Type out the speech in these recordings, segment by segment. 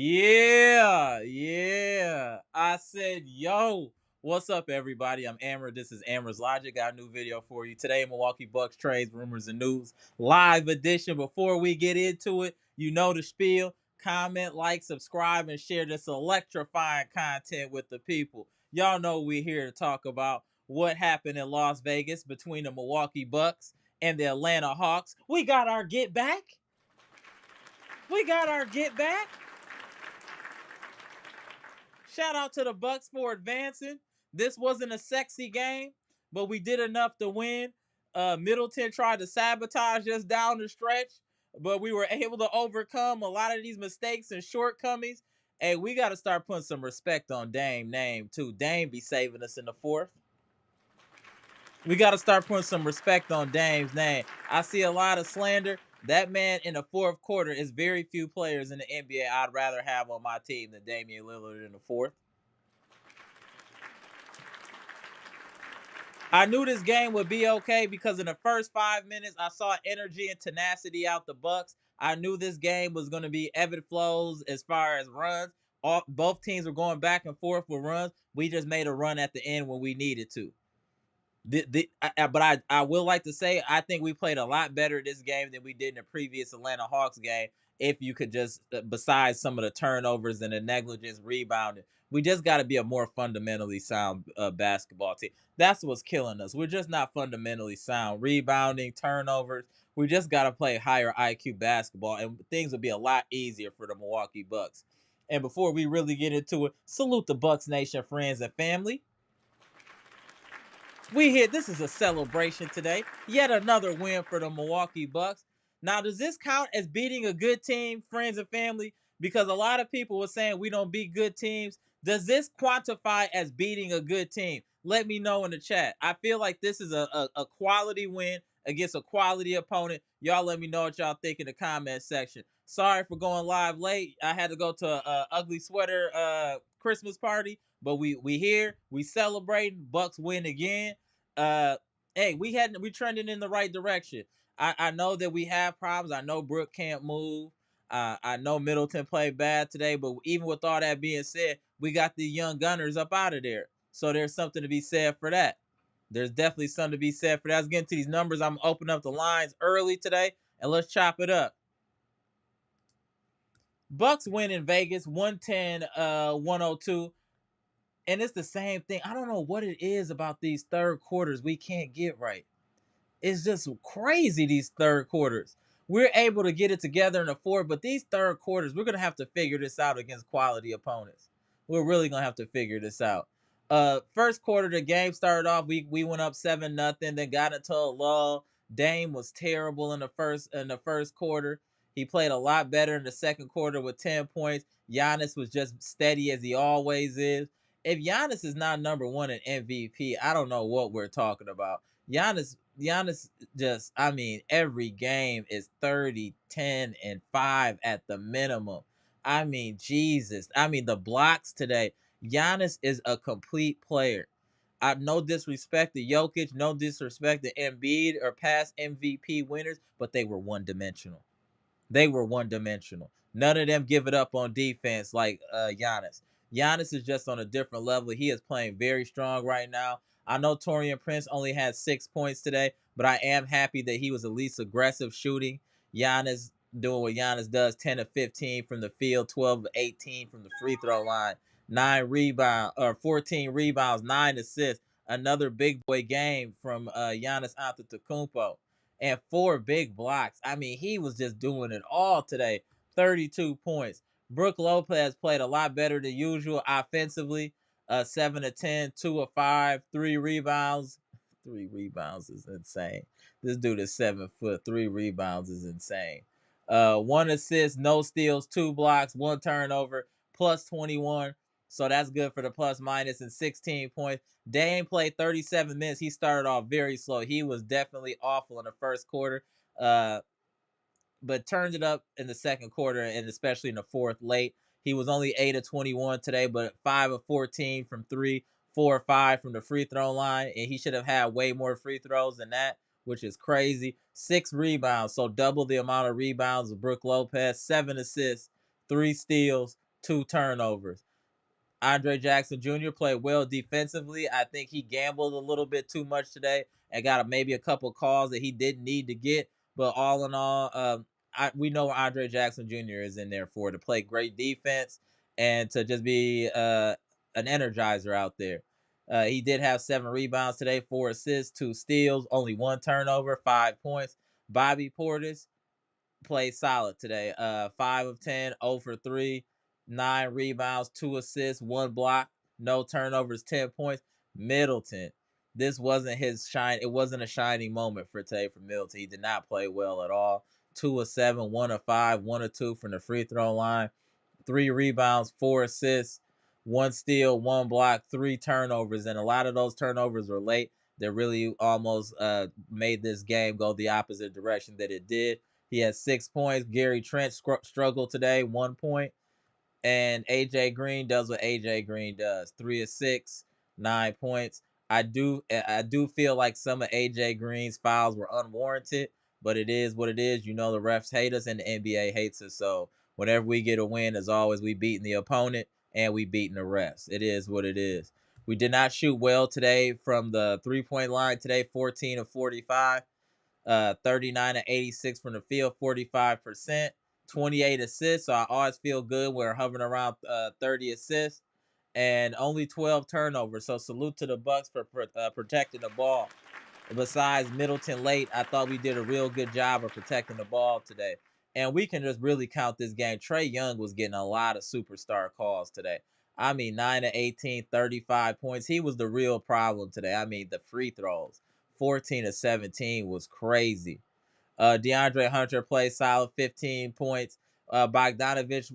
Yeah. I said, yo, what's up, everybody? I'm Amara. This is Amara's Logic. Got a new video for you today. Milwaukee Bucks trades, rumors, and news live edition. Before we get into it, you know the spiel. Comment, like, subscribe, and share this electrifying content with the people. Y'all know we're here to talk about what happened in Las Vegas between the Milwaukee Bucks and the Atlanta Hawks. We got our get back. We got our get back. Shout out to the Bucks for advancing. This wasn't a sexy game, but we did enough to win. Middleton tried to sabotage us down the stretch, but we were able to overcome a lot of these mistakes and shortcomings. Hey, we got to start putting some respect on Dame name too. Dame be saving us in the fourth. We got to start putting some respect on Dame's name. I see a lot of slander. That man in the fourth quarter is very few players in the NBA I'd rather have on my team than Damian Lillard in the fourth. I knew this game would be okay because in the first 5 minutes, I saw energy and tenacity out the Bucks. I knew this game was going to be ebb and flows as far as runs. Both teams were going back and forth with runs. We just made a run at the end when we needed to. But I will like to say I think we played a lot better this game than we did in the previous Atlanta Hawks game. If you could just, besides some of the turnovers and the negligence rebounding, we just got to be a more fundamentally sound basketball team. That's what's killing us. We're just not fundamentally sound. Rebounding, turnovers. We just got to play higher IQ basketball, and things will be a lot easier for the Milwaukee Bucks. And before we really get into it, salute the Bucks Nation friends and family. We here. This is a celebration today. Yet another win for the Milwaukee Bucks. Now, does this count as beating a good team, friends and family? Because a lot of people were saying we don't beat good teams. Does this quantify as beating a good team? Let me know in the chat. I feel like this is a quality win against a quality opponent. Y'all let me know what y'all think in the comment section. Sorry for going live late. I had to go to a ugly sweater Christmas party, but we here. We celebrating. Bucks win again. uh Hey, we trending in the right direction. I know that we have problems. I know Brooke can't move. I know Middleton played bad today, but even with all that being said, we got the young gunners up out of there. So there's something to be said for that. There's definitely something to be said for that. Let's get into these numbers. I'm opening up the lines early today, and let's chop it up. Bucks win in Vegas 110 102. And it's the same thing. I don't know what it is about these third quarters we can't get right. It's just crazy, these third quarters. We're able to get it together in the fourth, but these third quarters, we're going to have to figure this out against quality opponents. We're really going to have to figure this out. First quarter, the game started off, we went up 7-0, then got into a lull. Dame was terrible in the first quarter. He played a lot better in the second quarter with 10 points. Giannis was just steady as he always is. If Giannis is not number one in MVP, I don't know what we're talking about. Giannis just, I mean, every game is 30, 10, and 5 at the minimum. I mean, Jesus. I mean, the blocks today. Giannis is a complete player. No disrespect to Jokic, no disrespect to Embiid or past MVP winners, but they were one dimensional. They were one dimensional. None of them give it up on defense like Giannis. Giannis is just on a different level. He is playing very strong right now. I know Taurean Prince only had 6 points today, but I am happy that he was at least aggressive shooting. Giannis doing what Giannis does, 10 of 15 from the field, 12 of 18 from the free throw line, 14 rebounds, 9 assists. Another big boy game from Giannis Antetokounmpo and 4 big blocks. I mean, he was just doing it all today. 32 points. Brook Lopez played a lot better than usual offensively. 7 of 10, 2 of 5, 3 rebounds. 3 rebounds is insane. This dude is 7 foot. 3 rebounds is insane. 1 assist, no steals, 2 blocks, 1 turnover, plus 21. So that's good for the plus minus and 16 points. Dame played 37 minutes. He started off very slow. He was definitely awful in the first quarter, but turned it up in the second quarter and especially in the fourth late. He was only 8 of 21 today, but 5 of 14 from 3, 4 or 5 from the free throw line, and he should have had way more free throws than that, which is crazy. 6 rebounds, so double the amount of rebounds of Brook Lopez. 7 assists, 3 steals, 2 turnovers. Andre Jackson Jr. played well defensively. I think he gambled a little bit too much today and got maybe a couple calls that he didn't need to get. But all in all, we know Andre Jackson Jr. is in there for to play great defense and to just be an energizer out there. He did have 7 rebounds today, 4 assists, 2 steals, only 1 turnover, 5 points. Bobby Portis played solid today. 5 of 10, 0 for 3, 9 rebounds, 2 assists, 1 block, no turnovers, 10 points. Middleton, this wasn't his shine. It wasn't a shining moment for today for Middleton. He did not play well at all. 2 of 7, 1 of 5, 1 of 2 from the free throw line. 3 rebounds, 4 assists, 1 steal, 1 block, 3 turnovers, and a lot of those turnovers were late. That really almost made this game go the opposite direction that it did. He had 6 points. Gary Trent struggled today, 1 point. And AJ Green does what AJ Green does. 3 of 6, 9 points. I do feel like some of AJ Green's fouls were unwarranted, but it is what it is. You know the refs hate us and the NBA hates us. So whenever we get a win, as always, we beating the opponent and we beating the refs. It is what it is. We did not shoot well today from the 3-point line today, 14 of 45. 39 and 86 from the field, 45%, 28 assists. So I always feel good. We're hovering around 30 assists and only 12 turnovers. So salute to the Bucks for protecting the ball. Besides Middleton late, I thought we did a real good job of protecting the ball today. And we can just really count this game. Trae Young was getting a lot of superstar calls today. I mean, 9 to 18, 35 points. He was the real problem today. I mean, the free throws. 14 to 17 was crazy. DeAndre Hunter played solid, 15 points. Bogdanovich,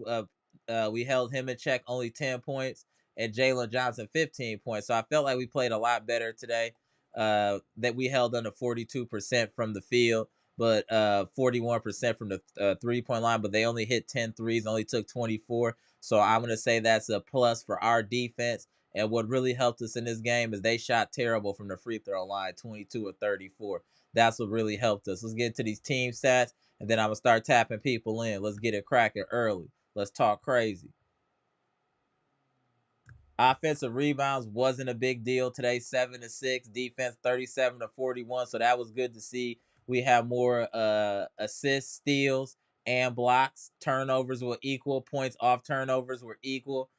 we held him in check, only 10 points. And Jalen Johnson, 15 points. So I felt like we played a lot better today. That we held under 42% from the field, but 41% from the 3-point line. But they only hit 10 threes, only took 24. So I'm going to say that's a plus for our defense. And what really helped us in this game is they shot terrible from the free throw line, 22 of 34. That's what really helped us. Let's get into these team stats, and then I'm going to start tapping people in. Let's get it cracking early. Let's talk crazy. Offensive rebounds wasn't a big deal today, 7 to 6. Defense 37 to 41. So that was good to see. We have more assists, steals, and blocks. Turnovers were equal. Points off turnovers were equal.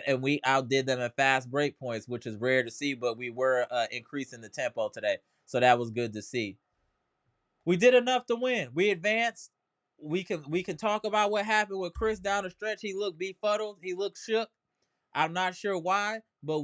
And we outdid them at fast break points, which is rare to see, but we were increasing the tempo today. So that was good to see. We did enough to win. We advanced. We can talk about what happened with Chris down the stretch. He looked befuddled. He looked shook. I'm not sure why, but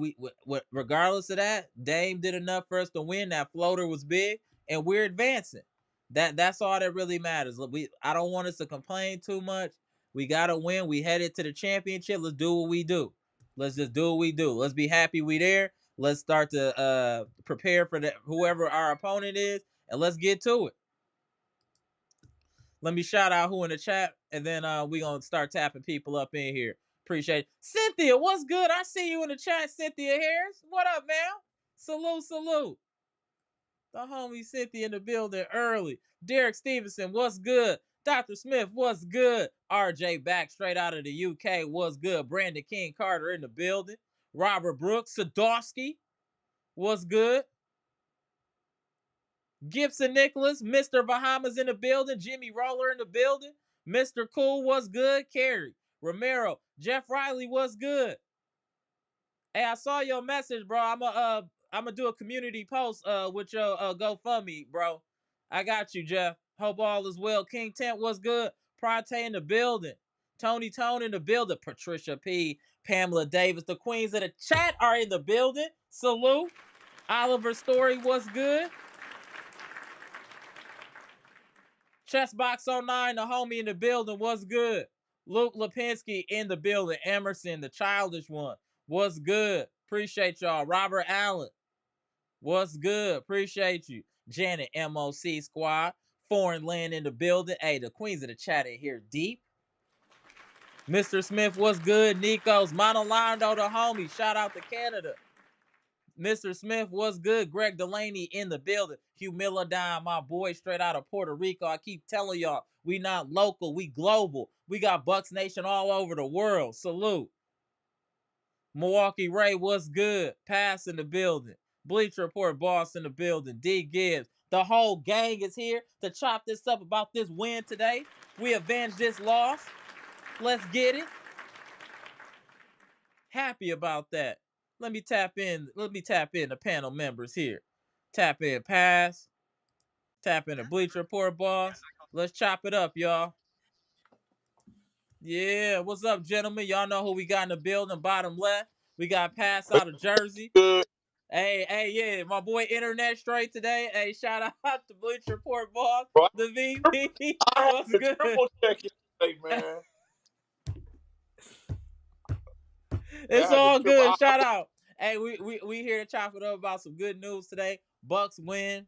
regardless of that, Dame did enough for us to win. That floater was big, and we're advancing. That's all that really matters. I don't want us to complain too much. We gotta win. We headed to the championship. Let's do what we do. Let's just do what we do. Let's be happy we there. Let's start to prepare for whoever our opponent is, and let's get to it. Let me shout out who in the chat, and then we gonna start tapping people up in here. Appreciate it. Cynthia, what's good? I see you in the chat, Cynthia Harris. What up, man? Salute. The homie Cynthia in the building early. Derek Stevenson, what's good? Dr. Smith, what's good? RJ back straight out of the UK, what's good? Brandon King Carter in the building. Robert Brooks, Sadowski, what's good? Gibson Nicholas, Mr. Bahamas in the building. Jimmy Roller in the building. Mr. Cool, what's good? Carrie Romero, Jeff Riley, what's good? Hey, I saw your message, bro. I'm gonna do a community post with your GoFundMe, bro. I got you, Jeff. Hope all is well. King Tent, what's good? Prate in the building. Tony Tone in the building. Patricia P, Pamela Davis, the queens of the chat are in the building. Salute. Oliver Story, what's good? Chessbox09, the homie in the building, what's good? Luke Lipinski in the building. Emerson, the childish one, what's good? Appreciate y'all. Robert Allen, what's good? Appreciate you. Janet, MOC Squad. Foreign Land in the building. Hey, the queens of the chat in here deep. Mr. Smith, what's good? Nico's Monolando, the homie. Shout out to Canada. Mr. Smith, what's good? Greg Delaney in the building. Humilidine, my boy, straight out of Puerto Rico. I keep telling y'all, we not local, we global. We got Bucks Nation all over the world. Salute. Milwaukee Ray, what's good? Pass in the building. Bleach Report, Boss in the building. D Gibbs. The whole gang is here to chop this up about this win today. We avenge this loss. Let's get it. Happy about that. Let me tap in the panel members here. Tap in Pass. Tap in the Bleach Report, Boss. Let's chop it up, y'all. Yeah, what's up, gentlemen? Y'all know who we got in the building. Bottom left, we got Pass out of Jersey. Good. Hey, yeah, my boy Internet Straight today. Hey, shout out to Bleach Report, Boss. Bro, The VP. I What's had to good? triple check yesterday, man. It's all good. Shout out. Hey, we here to chop it up about some good news today. Bucks win.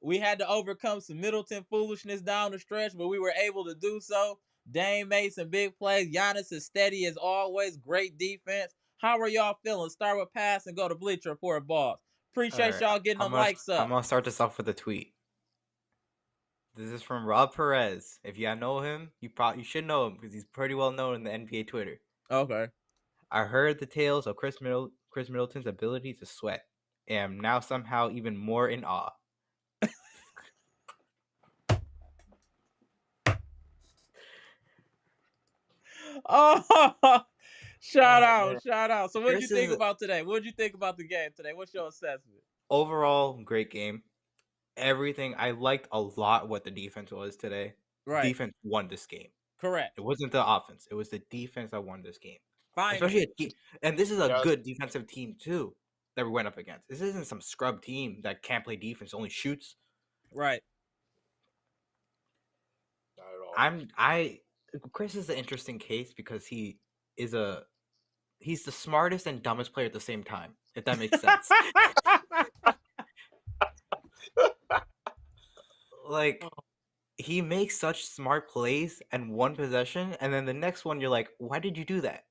We had to overcome some Middleton foolishness down the stretch, but we were able to do so. Dame made some big plays. Giannis is steady as always. Great defense. How are y'all feeling? Start with Pass and go to Bleach Report, Boss. Appreciate y'all getting them likes up. I'm gonna start this off with a tweet. This is from Rob Perez. If you know him, you should know him because he's pretty well known in the NBA Twitter. Okay. I heard the tales of Chris Middleton's ability to sweat, and am now somehow even more in awe. Oh, shout out. So what did you think is- about today? What did you think about the game today? What's your assessment? Overall, great game. Everything. I liked a lot what the defense was today. Right. The defense won this game. Correct. It wasn't the offense. It was the defense that won this game. Finally. Especially and this is a good defensive team too that we went up against. This isn't some scrub team that can't play defense, only shoots. Right. Not at all. Chris is an interesting case because he's the smartest and dumbest player at the same time, if that makes sense. Like, he makes such smart plays and one possession, and then the next one you're like, why did you do that?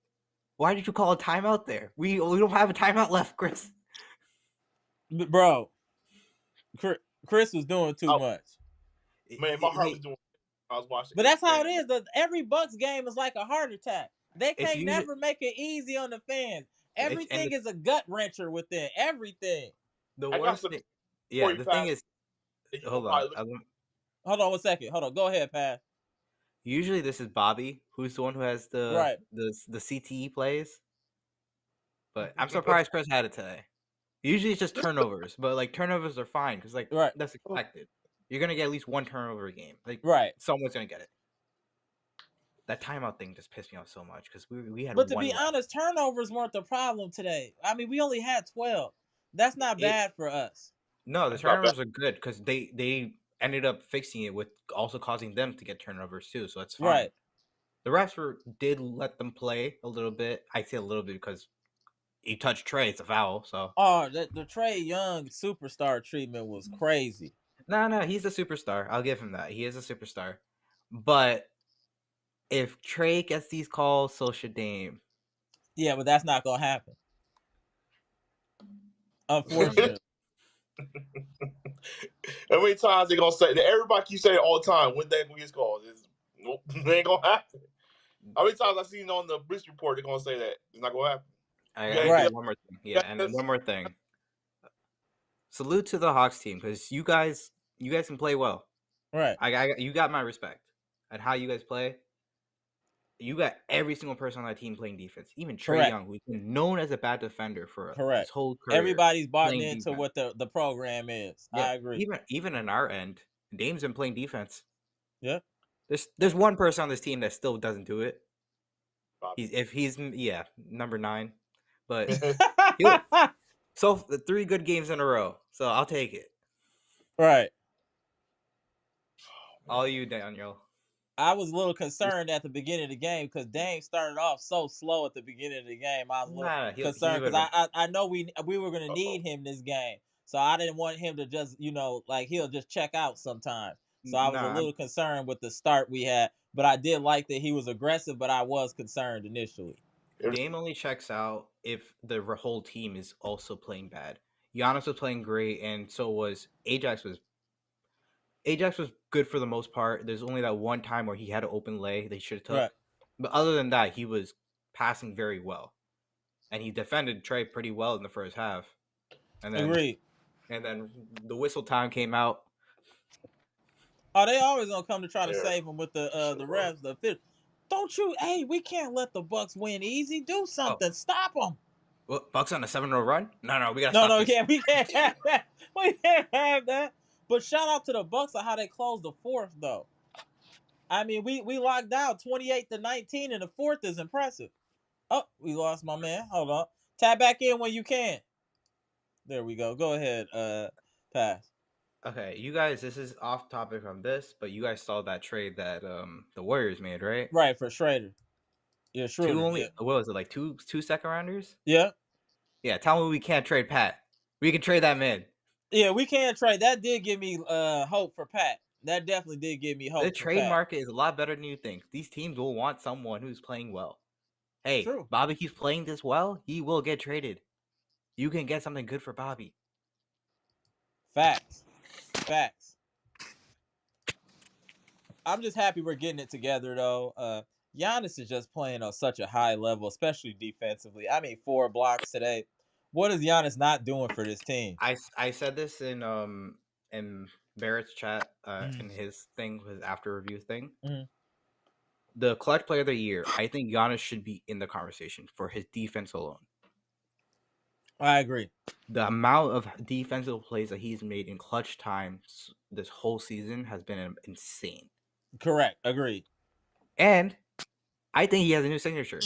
Why did you call a timeout there? We don't have a timeout left, Chris. Bro, Chris was doing too much. Man, my heart was doing. I was watching. But that's how it is. Every Bucks game is like a heart attack. They can't never make it easy on the fans. Everything is a gut wrencher with them. Everything. The worst thing. Yeah, the thing is. Hold on. Hold on 1 second. Hold on. Go ahead, Pat. Usually this is Bobby, who's the one who has the CTE plays. But I'm surprised Chris had it today. Usually it's just turnovers, but like turnovers are fine because that's expected. You're gonna get at least one turnover a game. Like someone's gonna get it. That timeout thing just pissed me off so much because we had. But to be honest, turnovers weren't the problem today. I mean, we only had 12. That's not bad for us. No, the turnovers are good because they ended up fixing it with also causing them to get turnovers too. So that's fine. Right. The refs did let them play a little bit. I say a little bit because he touched Trey. It's a foul. So the Trey Young superstar treatment was crazy. No, he's a superstar. I'll give him that. He is a superstar. But if Trey gets these calls, so should Dame. Yeah, but that's not gonna happen. Unfortunately. How many times they gonna say that? Everybody keeps saying it all the time when they get calls. Nope, they ain't gonna happen. How many times I seen on the Bleach Report they're gonna say that it's not gonna happen? One more thing. Yeah, and one more thing. Salute to the Hawks team because you guys can play well. Right. You got my respect at how you guys play. You got every single person on that team playing defense. Even Trey Young, who's been known as a bad defender for his whole career. Everybody's bought into what the program is. Yeah, I agree. Even in our end, Dame's been playing defense. Yeah. There's one person on this team that still doesn't do it. He's number 9. But so 3 good games in a row. So I'll take it. Right. All you, Daniel. I was a little concerned at the beginning of the game because Dame started off so slow at the beginning of the game. I was a little concerned because I know we were going to need him this game. So I didn't want him to just, he'll just check out sometimes. So I was a little concerned with the start we had. But I did like that he was aggressive, but I was concerned initially. Dame only checks out if the whole team is also playing bad. Giannis was playing great, and so was Ajax. Ajax was good for the most part. There's only that one time where he had an open lay they should have took. Right. But other than that, he was passing very well. And he defended Trey pretty well in the first half. And then, Agreed. And then the whistle time came out. Oh, they always gonna come to try to save him with the refs. The fifth. Don't you? Hey, we can't let the Bucks win easy. Do something. Stop them. Well, Bucks on a 7-0 run? No, we gotta. No, we can't have that. We can't have that. But shout out to the Bucks on how they closed the fourth, though. I mean, we locked out 28-19, and the fourth is impressive. Oh, we lost my man. Hold on. Tap back in when you can. There we go. Go ahead, pass. Okay, you guys, this is off topic from this, but you guys saw that trade that the Warriors made, right? Right, for Schrader. Yeah, Schroeder. What was it, like two second rounders? Yeah. Yeah, tell me we can't trade Pat. We can trade that man. Yeah, we can trade. That did give me hope for Pat. That definitely did give me hope. The trade market is a lot better than you think. These teams will want someone who's playing well. Hey, true. Bobby keeps playing this well, he will get traded. You can get something good for Bobby. Facts. I'm just happy we're getting it together, though. Giannis is just playing on such a high level, especially defensively. I mean, 4 blocks today. What is Giannis not doing for this team? I said this in Barrett's chat in his thing, his after review thing. Mm-hmm. The clutch player of the year, I think Giannis should be in the conversation for his defense alone. I agree. The amount of defensive plays that he's made in clutch times this whole season has been insane. Correct. Agreed. And I think he has a new signature.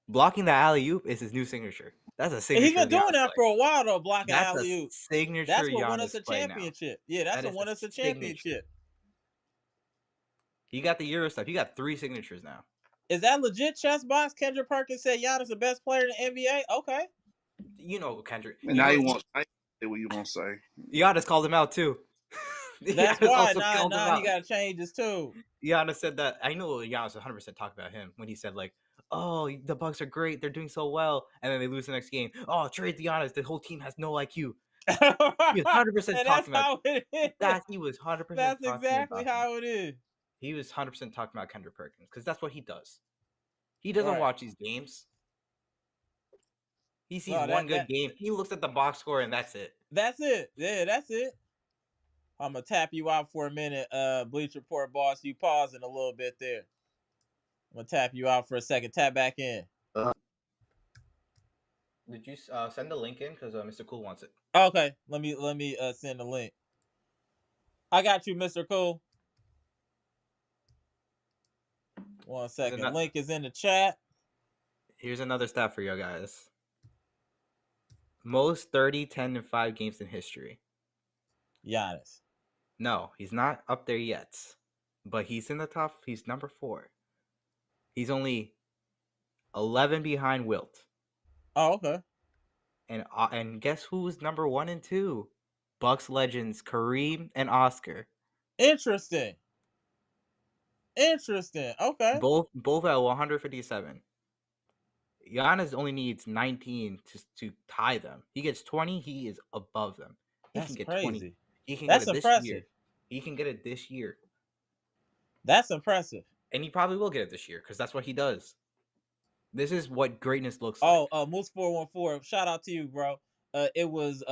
Blocking the alley-oop is his new signature. That's a signature. He's been doing that for a while, though, blocking alley-oop. Signature. That's what won us a championship. Yeah, that's what won us a championship. He got the Euro stuff. He got 3 signatures now. Is that legit chess box? Kendrick Perkins said Giannis the best player in the NBA? Okay. You know Kendrick. And now you want to say what you want to say. Giannis called him out too. That's why. Nah, he got to change his too. Giannis said that. I know Giannis 100% talked about him when he said like, "Oh, the Bucks are great. They're doing so well," and then they lose the next game. Oh, trade Giannis. The whole team has no IQ. He was 100% talking about that. He was 100%. That's exactly how it is. He was 100% talking about Kendrick Perkins because that's what he does. He doesn't watch these games. He sees one good game. He looks at the box score and that's it. That's it. Yeah, that's it. I'm gonna tap you out for a minute, Bleach Report boss. You pausing a little bit there. I'm gonna tap you out for a second. Tap back in. Did you send the link in? Because Mr. Cool wants it. Okay, let me send the link. I got you, Mr. Cool. 1 second. Link is in the chat. Here's another stat for you guys. Most 30, 10, and 5 games in history. Giannis. No, he's not up there yet. But he's in the top. He's number 4. He's only 11 behind Wilt. Oh, okay. And guess who's number 1 and 2? Bucks legends Kareem and Oscar. Interesting. Okay. Both at 157. Giannis only needs 19 to tie them. He gets 20, he is above them. That's can get crazy. 20. He can That's get it impressive. This year. He can get it this year. That's impressive. And he probably will get it this year because that's what he does. This is what greatness looks like. Oh, Moose 414. Shout out to you, bro. It was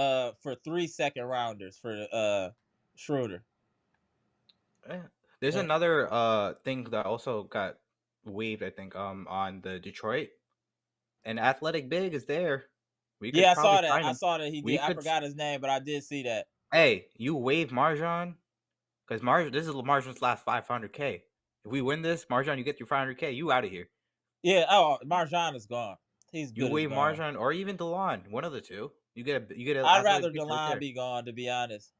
for 3 second rounders for Schroeder. There's another thing that also got waived, I think, on the Detroit. An athletic big is there. I saw that. I saw that he did. I forgot his name, but I did see that. Hey, you waive Marjan because this is Marjan's last 500K. If we win this, Marjan, you get your 500K. You out of here. Yeah. Oh, Marjan is gone. He's good. You waive Marjan or even DeLon, one of the two. You get. I'd rather DeLon be gone, to be honest.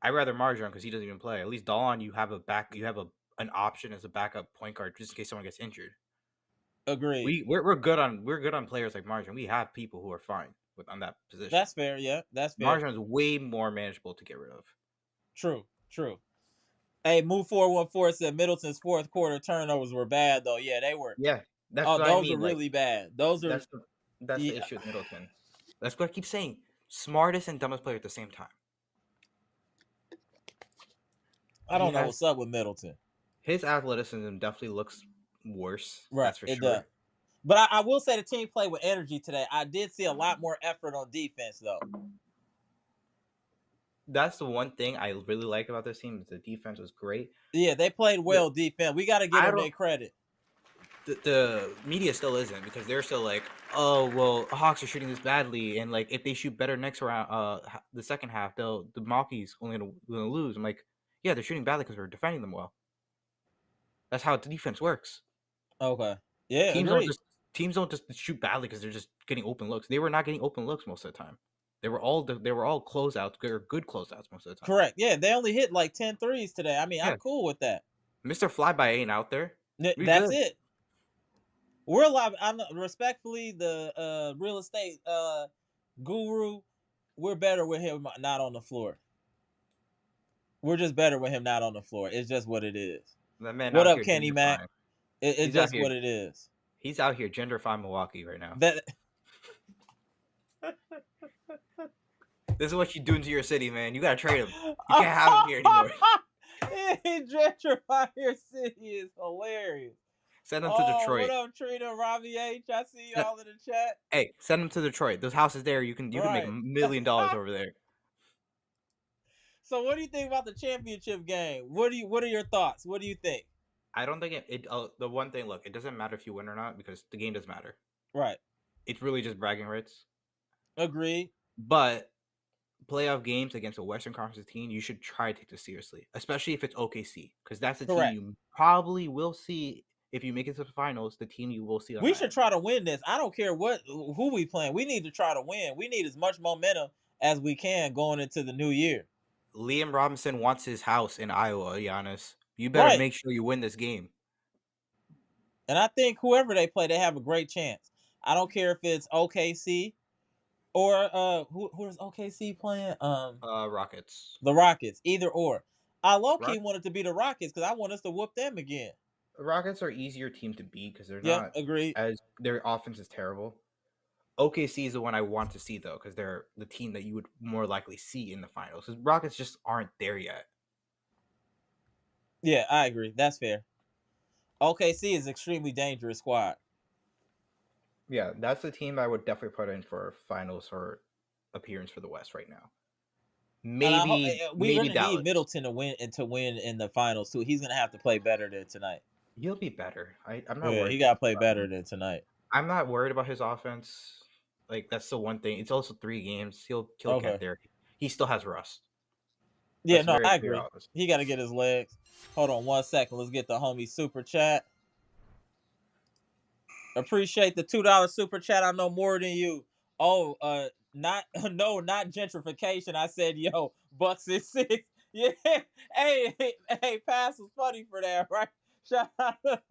I'd rather Marjan because he doesn't even play. At least DeLon, you have an option as a backup point guard just in case someone gets injured. Agreed. We're good on players like Marjan. We have people who are fine on that position. That's fair. Yeah, that's fair. Marjan is way more manageable to get rid of. True. Hey, Move 414 said Middleton's fourth quarter turnovers were bad though. Yeah, they were. Yeah, That's what I mean. Those are really bad. Those are that's the issue with Middleton. That's what I keep saying. Smartest and dumbest player at the same time. I don't know what's up with Middleton. His athleticism definitely looks worse. Right, that's for sure. Does. But I will say the team played with energy today. I did see a lot more effort on defense, though. That's the one thing I really like about this team. Is the defense was great. Yeah, they played well defense. We got to give them their credit. The media still isn't, because they're still like, oh well, Hawks are shooting this badly, and like if they shoot better next round, the second half, the Milwaukee's only gonna lose. I'm like, yeah, they're shooting badly because we're defending them well. That's how the defense works. Okay. Yeah. Teams don't just shoot badly because they're just getting open looks. They were not getting open looks most of the time. They were all closeouts, good closeouts most of the time. Correct. Yeah, they only hit like 10 threes today. I mean, I'm cool with that. Mr. Flyby ain't out there. That's it. We're alive. I'm respectfully the real estate guru. We're better with him not on the floor. We're just better with him not on the floor. It's just what it is. What up, Kenny Mac? It's just what it is. He's out here gentrifying Milwaukee right now. This is what you're doing to your city, man. You gotta trade him. You can't have him here anymore. Gentrify your city is hilarious. Send him to Detroit. What up, Trina, Robbie H? I see y'all in the chat. Hey, send him to Detroit. Those houses there, you can make $1 million over there. So, what do you think about the championship game? What are your thoughts? What do you think? I don't think the one thing. Look, it doesn't matter if you win or not, because the game doesn't matter. Right. It's really just bragging rights. Agreed. But playoff games against a Western Conference team, you should try to take this seriously, especially if it's OKC, because that's the team you probably will see. If you make it to the finals, the team you will see. We should try to win this. I don't care who we playing. We need to try to win. We need as much momentum as we can going into the new year. Liam Robinson wants his house in Iowa, Giannis. You better make sure you win this game. And I think whoever they play, they have a great chance. I don't care if it's OKC or who is OKC playing? Rockets. The Rockets. Either or. I low-key wanted to be the Rockets because I want us to whoop them again. The Rockets are easier team to beat because they're not as their offense is terrible. OKC is the one I want to see though, because they're the team that you would more likely see in the finals. Because Rockets just aren't there yet. Yeah, I agree. That's fair. OKC is an extremely dangerous squad. Yeah, that's the team I would definitely put in for finals or appearance for the West right now. We're gonna need Middleton to win in the finals too. He's gonna have to play better than tonight. He'll be better. I'm not worried. He gotta play better than tonight. I'm not worried about his offense. Like, that's the one thing. It's also 3 games. He'll get there. He still has rust. Yeah, no, I agree. He got to get his legs. Hold on 1 second. Let's get the homie super chat. Appreciate the $2 super chat. I know more than you. Oh, not gentrification. I said, yo, Bucks is 6. Yeah. Hey, Pass was funny for that, right? Shout out to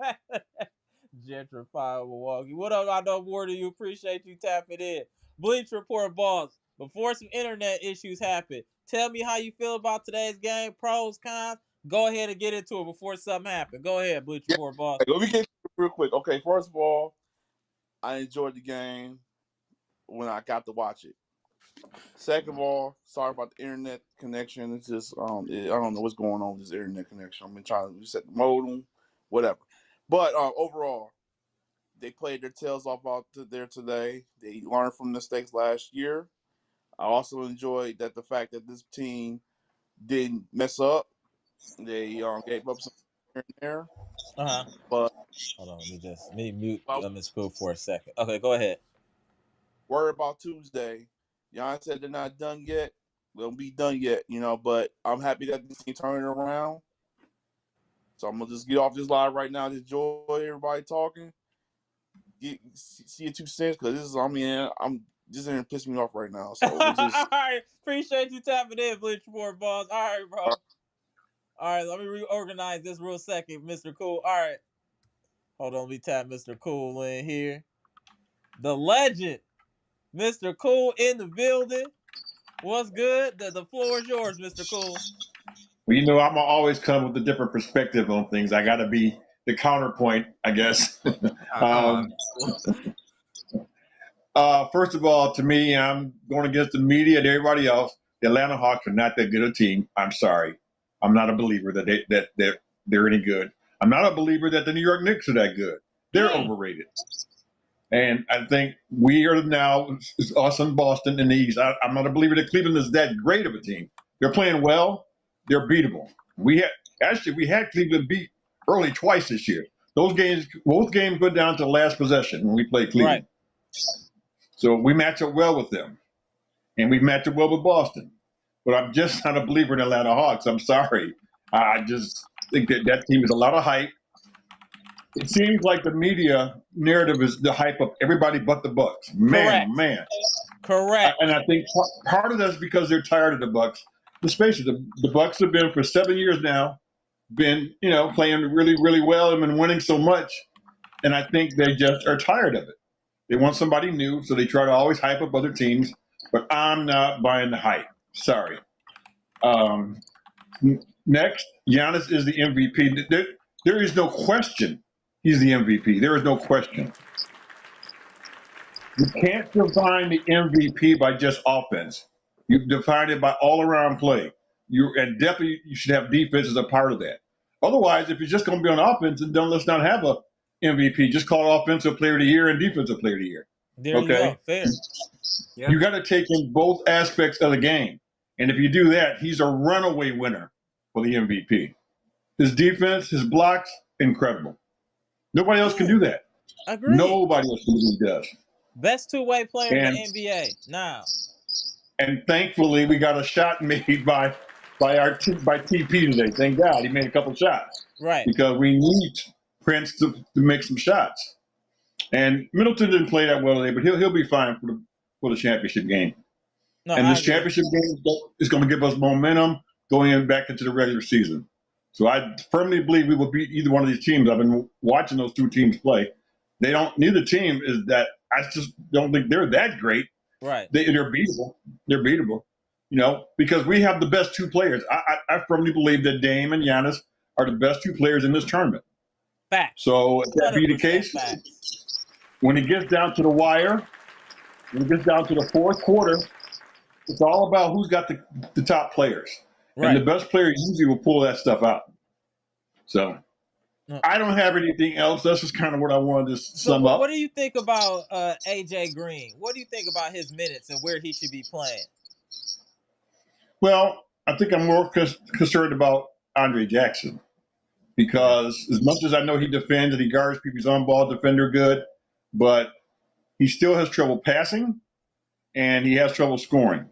Gentrify Milwaukee. What up? I know more than you. Appreciate you tapping in. Bleach Report Balls. Before some internet issues happen, tell me how you feel about today's game. Pros, cons. Go ahead and get into it before something happens. Go ahead, Bleach Report Balls. Let me get real quick. Okay, first of all, I enjoyed the game when I got to watch it. Second of all, sorry about the internet connection. It's just I don't know what's going on with this internet connection. I've been trying to reset the modem, whatever. But overall, they played their tails off out there today. They learned from mistakes last year. I also enjoyed the fact that this team didn't mess up. They gave up some here and there. But hold on, let me mute Miss Pooh for a second. Okay, go ahead. Worry about Tuesday. Giannis said they're not done yet. They'll be done yet, but I'm happy that this team turned around. So I'm gonna just get off this live right now. Just enjoy everybody talking. See your 2 cents, because this is I'm just gonna piss me off right now. So all right, appreciate you tapping in, Bleach Report Balls. All right, bro. All right, let me reorganize this real second, Mr. Cool. All right, hold on, let me tap Mr. Cool in here. The legend, Mr. Cool in the building. What's good? The floor is yours, Mr. Cool. Well, I'm gonna always come with a different perspective on things. I gotta be the counterpoint, I guess. Come on. First of all, to me, I'm going against the media and everybody else. The Atlanta Hawks are not that good a team. I'm sorry. I'm not a believer that they're any good. I'm not a believer that the New York Knicks are that good. They're overrated. And I think we are now, us and Boston in the East. I'm not a believer that Cleveland is that great of a team. They're playing well. They're beatable. We had Cleveland beat early twice this year. Both games went down to the last possession when we played Cleveland. Right. So we match up well with them. And we match up well with Boston. But I'm just not a believer in Atlanta Hawks. I'm sorry. I just think that team is a lot of hype. It seems like the media narrative is the hype of everybody but the Bucks. Man. Correct. And I think part of that is because they're tired of the Bucks. Let's face it, the Bucks have been for 7 years now, playing really, really well and been winning so much. And I think they just are tired of it. They want somebody new, so they try to always hype up other teams. But I'm not buying the hype. Sorry. Next, Giannis is the MVP. There is no question he's the MVP. There is no question. You can't define the MVP by just offense. You define it by all-around play. And definitely you should have defense as a part of that. Otherwise, if you're just going to be on offense, then let's not have a MVP. Just call it Offensive Player of the Year and Defensive Player of the Year. There you go. Fair. Yeah. You got to take in both aspects of the game. And if you do that, he's a runaway winner for the MVP. His defense, his blocks, incredible. Nobody else can do that. Agreed. Nobody else can do what he does. Best two-way player in the NBA now. And thankfully, we got a shot made by TP today. Thank God he made a couple shots. Right. Because we need Prince to make some shots. And Middleton didn't play that well today, but he'll be fine for the championship game. No, and this championship game is going to give us momentum going back into the regular season. So I firmly believe we will beat either one of these teams. I've been watching those two teams play. Neither team is that. I just don't think they're that great. Right. They're beatable. They're beatable. Because we have the best two players. I firmly believe that Dame and Giannis are the best two players in this tournament. Facts. So if that be the case, when it gets down to the wire, when it gets down to the fourth quarter, it's all about who's got the top players. Right. And the best player usually will pull that stuff out. So I don't have anything else. That's just kind of what I wanted to sum up. What do you think about AJ Green? What do you think about his minutes and where he should be playing? Well, I think I'm more concerned about Andre Jackson because as much as I know he defends and he guards people, he's on-ball defender good, but he still has trouble passing and he has trouble scoring.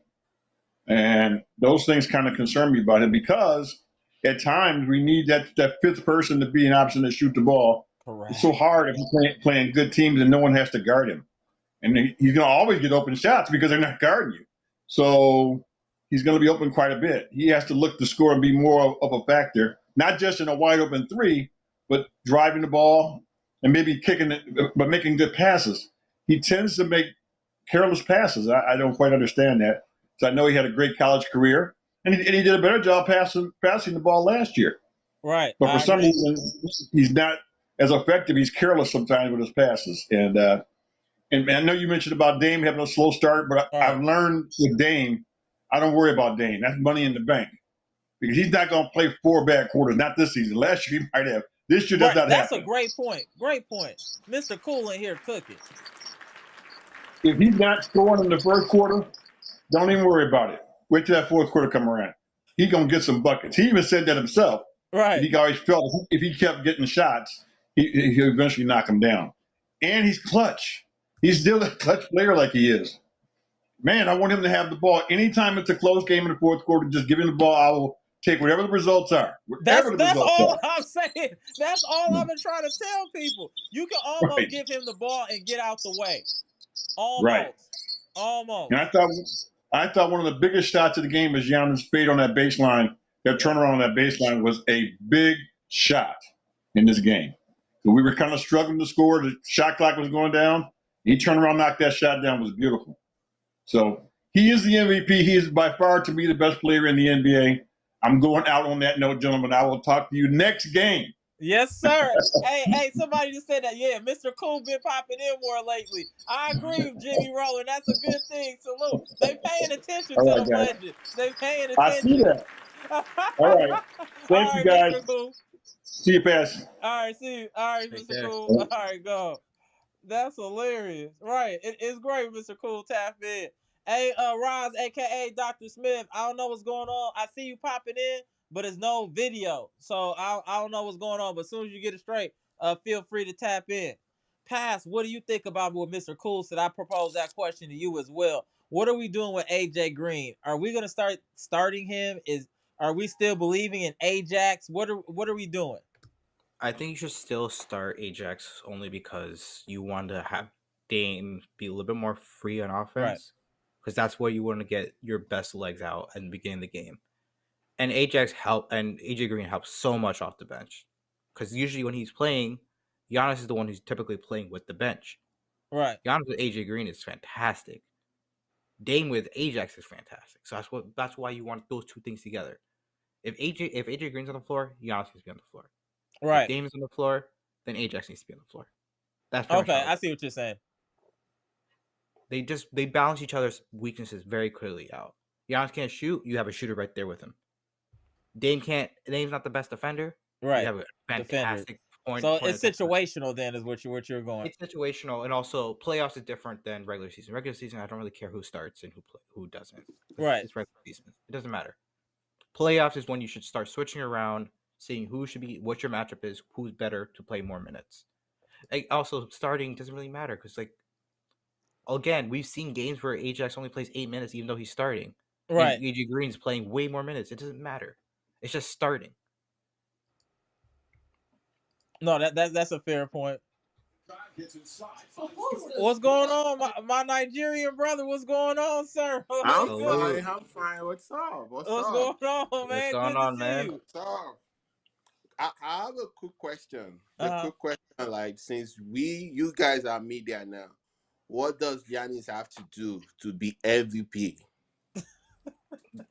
And those things kind of concern me about him because at times we need that fifth person to be an option to shoot the ball. Correct. It's so hard if you're playing good teams and no one has to guard him. And he's going to always get open shots because they're not guarding you. So he's going to be open quite a bit. He has to look to score and be more of a factor, not just in a wide open three, but driving the ball and maybe kicking it, but making good passes. He tends to make careless passes. I don't quite understand that. So I know he had a great college career. And he did a better job passing the ball last year. Right. But for some reason, he's not as effective. He's careless sometimes with his passes. And I know you mentioned about Dame having a slow start, but I've learned with Dame, I don't worry about Dame. That's money in the bank. Because he's not going to play 4 bad quarters, not this season. Last year he might have. This year does not happen. That's a great point. Great point. Mr. Cool in here cooking. If he's not scoring in the first quarter, don't even worry about it. Wait till that fourth quarter come around. He's going to get some buckets. He even said that himself. Right. He always felt if he kept getting shots, he'll eventually knock him down. And he's clutch. He's still a clutch player like he is. Man, I want him to have the ball. Anytime it's a close game in the fourth quarter, just give him the ball. I will take whatever the results are. That's all I'm saying. That's all I've been trying to tell people. You can almost give him the ball and get out the way. Almost. Right. Almost. And I thought one of the biggest shots of the game was Giannis' fade on that baseline. That turnaround on that baseline was a big shot in this game. So we were kind of struggling to score. The shot clock was going down. He turned around, knocked that shot down. It was beautiful. So he is the MVP. He is by far, to me, the best player in the NBA. I'm going out on that note, gentlemen. I will talk to you next game. Yes, sir. Hey, somebody just said that. Yeah, Mr. Cool been popping in more lately. I agree with Jimmy Roller. That's a good thing. Salute. They paying attention All to right, them guys. legends. They paying I see attention. that. All All right. Thank you, right, guys. Mr. Cool. See you, Pass. All right, see you. All right, Take Mr. care. Cool. All right, go. That's hilarious. Right. It's great, Mr. Cool. Tap in. Hey, Roz, aka Dr. Smith. I don't know what's going on. I see you popping in, but it's no video. So I don't know what's going on. But as soon as you get it straight, feel free to tap in. Pass, what do you think about what Mr. Cool said? I propose that question to you as well. What are we doing with AJ Green? Are we gonna starting him? Are we still believing in Ajax? What are we doing? I think you should still start Ajax only because you want to have Dame be a little bit more free on Right. offense, because that's where you want to get your best legs out at the beginning of the game. And AJ Green helps so much off the bench, because usually when he's playing, Giannis is the one who's typically playing with the bench. Right. Giannis with AJ Green is fantastic. Dame with Ajax is fantastic. So that's why you want those two things together. If AJ Green's on the floor, Giannis needs to be on the floor. If Right. Dame is on the floor, then Ajax needs to be on the floor. That's pretty much Okay, how I see what you're saying. they balance each other's weaknesses very clearly out. Giannis can't shoot, you have a shooter right there with him. Dame's not the best defender. Right. You have a fantastic point. So it's situational then is what you're going. It's situational, and also playoffs is different than regular season. Regular season, I don't really care who starts and who doesn't. Right. It's regular season. It doesn't matter. Playoffs is when you should start switching around, seeing what your matchup is, who's better to play more minutes. Also, starting doesn't really matter because, again, we've seen games where Ajax only plays 8 minutes even though he's starting. Right. And AJ Green's playing way more minutes. It doesn't matter. It's just starting. No, that's a fair point. What's going on, my Nigerian brother? What's going on, sir? I'm What's fine. I'm fine. What's up? going on, man? What's going on, man? You. What's up? I have a quick question. Quick question, like, since you guys are media now, what does Giannis have to do to be MVP?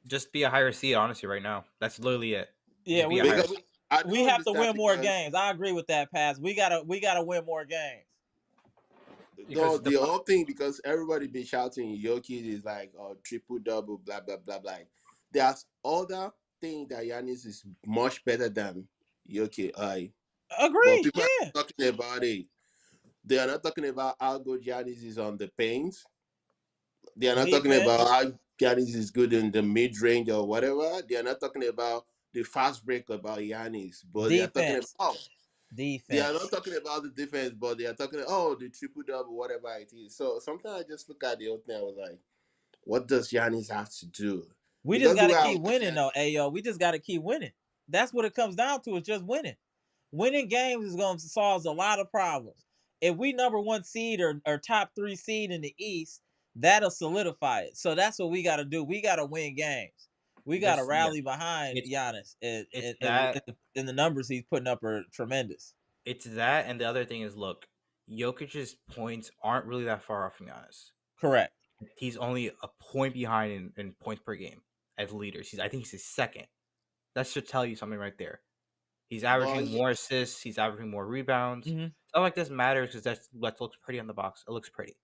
Just be a higher seed, honestly, right now. That's literally it. Yeah, we have to win more games. I agree with that, Pass. We gotta win more games. No, the whole thing, because everybody been shouting Jokic is like triple double, blah blah blah blah. There's other thing that Giannis is much better than Jokic. Agree. But people are talking about it. They are not talking about how good Giannis is on the paint. They are not talking about how Giannis is good in the mid range or whatever. They are not talking about the fast break about Giannis, but they are talking about defense. They are not talking about the defense, but they are talking the triple double, whatever it is. So sometimes I just look at the whole thing. I was like, what does Giannis have to do? We just got to keep winning, though, Ayo. We just got to keep winning. That's what it comes down to. Is just winning. Winning games is going to solve a lot of problems. If we number 1 seed or top 3 seed in the East, that'll solidify it. So that's what we got to do. We got to win games. We got to rally behind Giannis. And the numbers he's putting up are tremendous. It's that, and the other thing is, look, Jokic's points aren't really that far off from Giannis. Correct. He's only a point behind in points per game as leaders. I think he's his second. That should tell you something right there. He's averaging more assists. He's averaging more rebounds. Mm-hmm. Stuff like this matters because that looks pretty on the box. It looks pretty.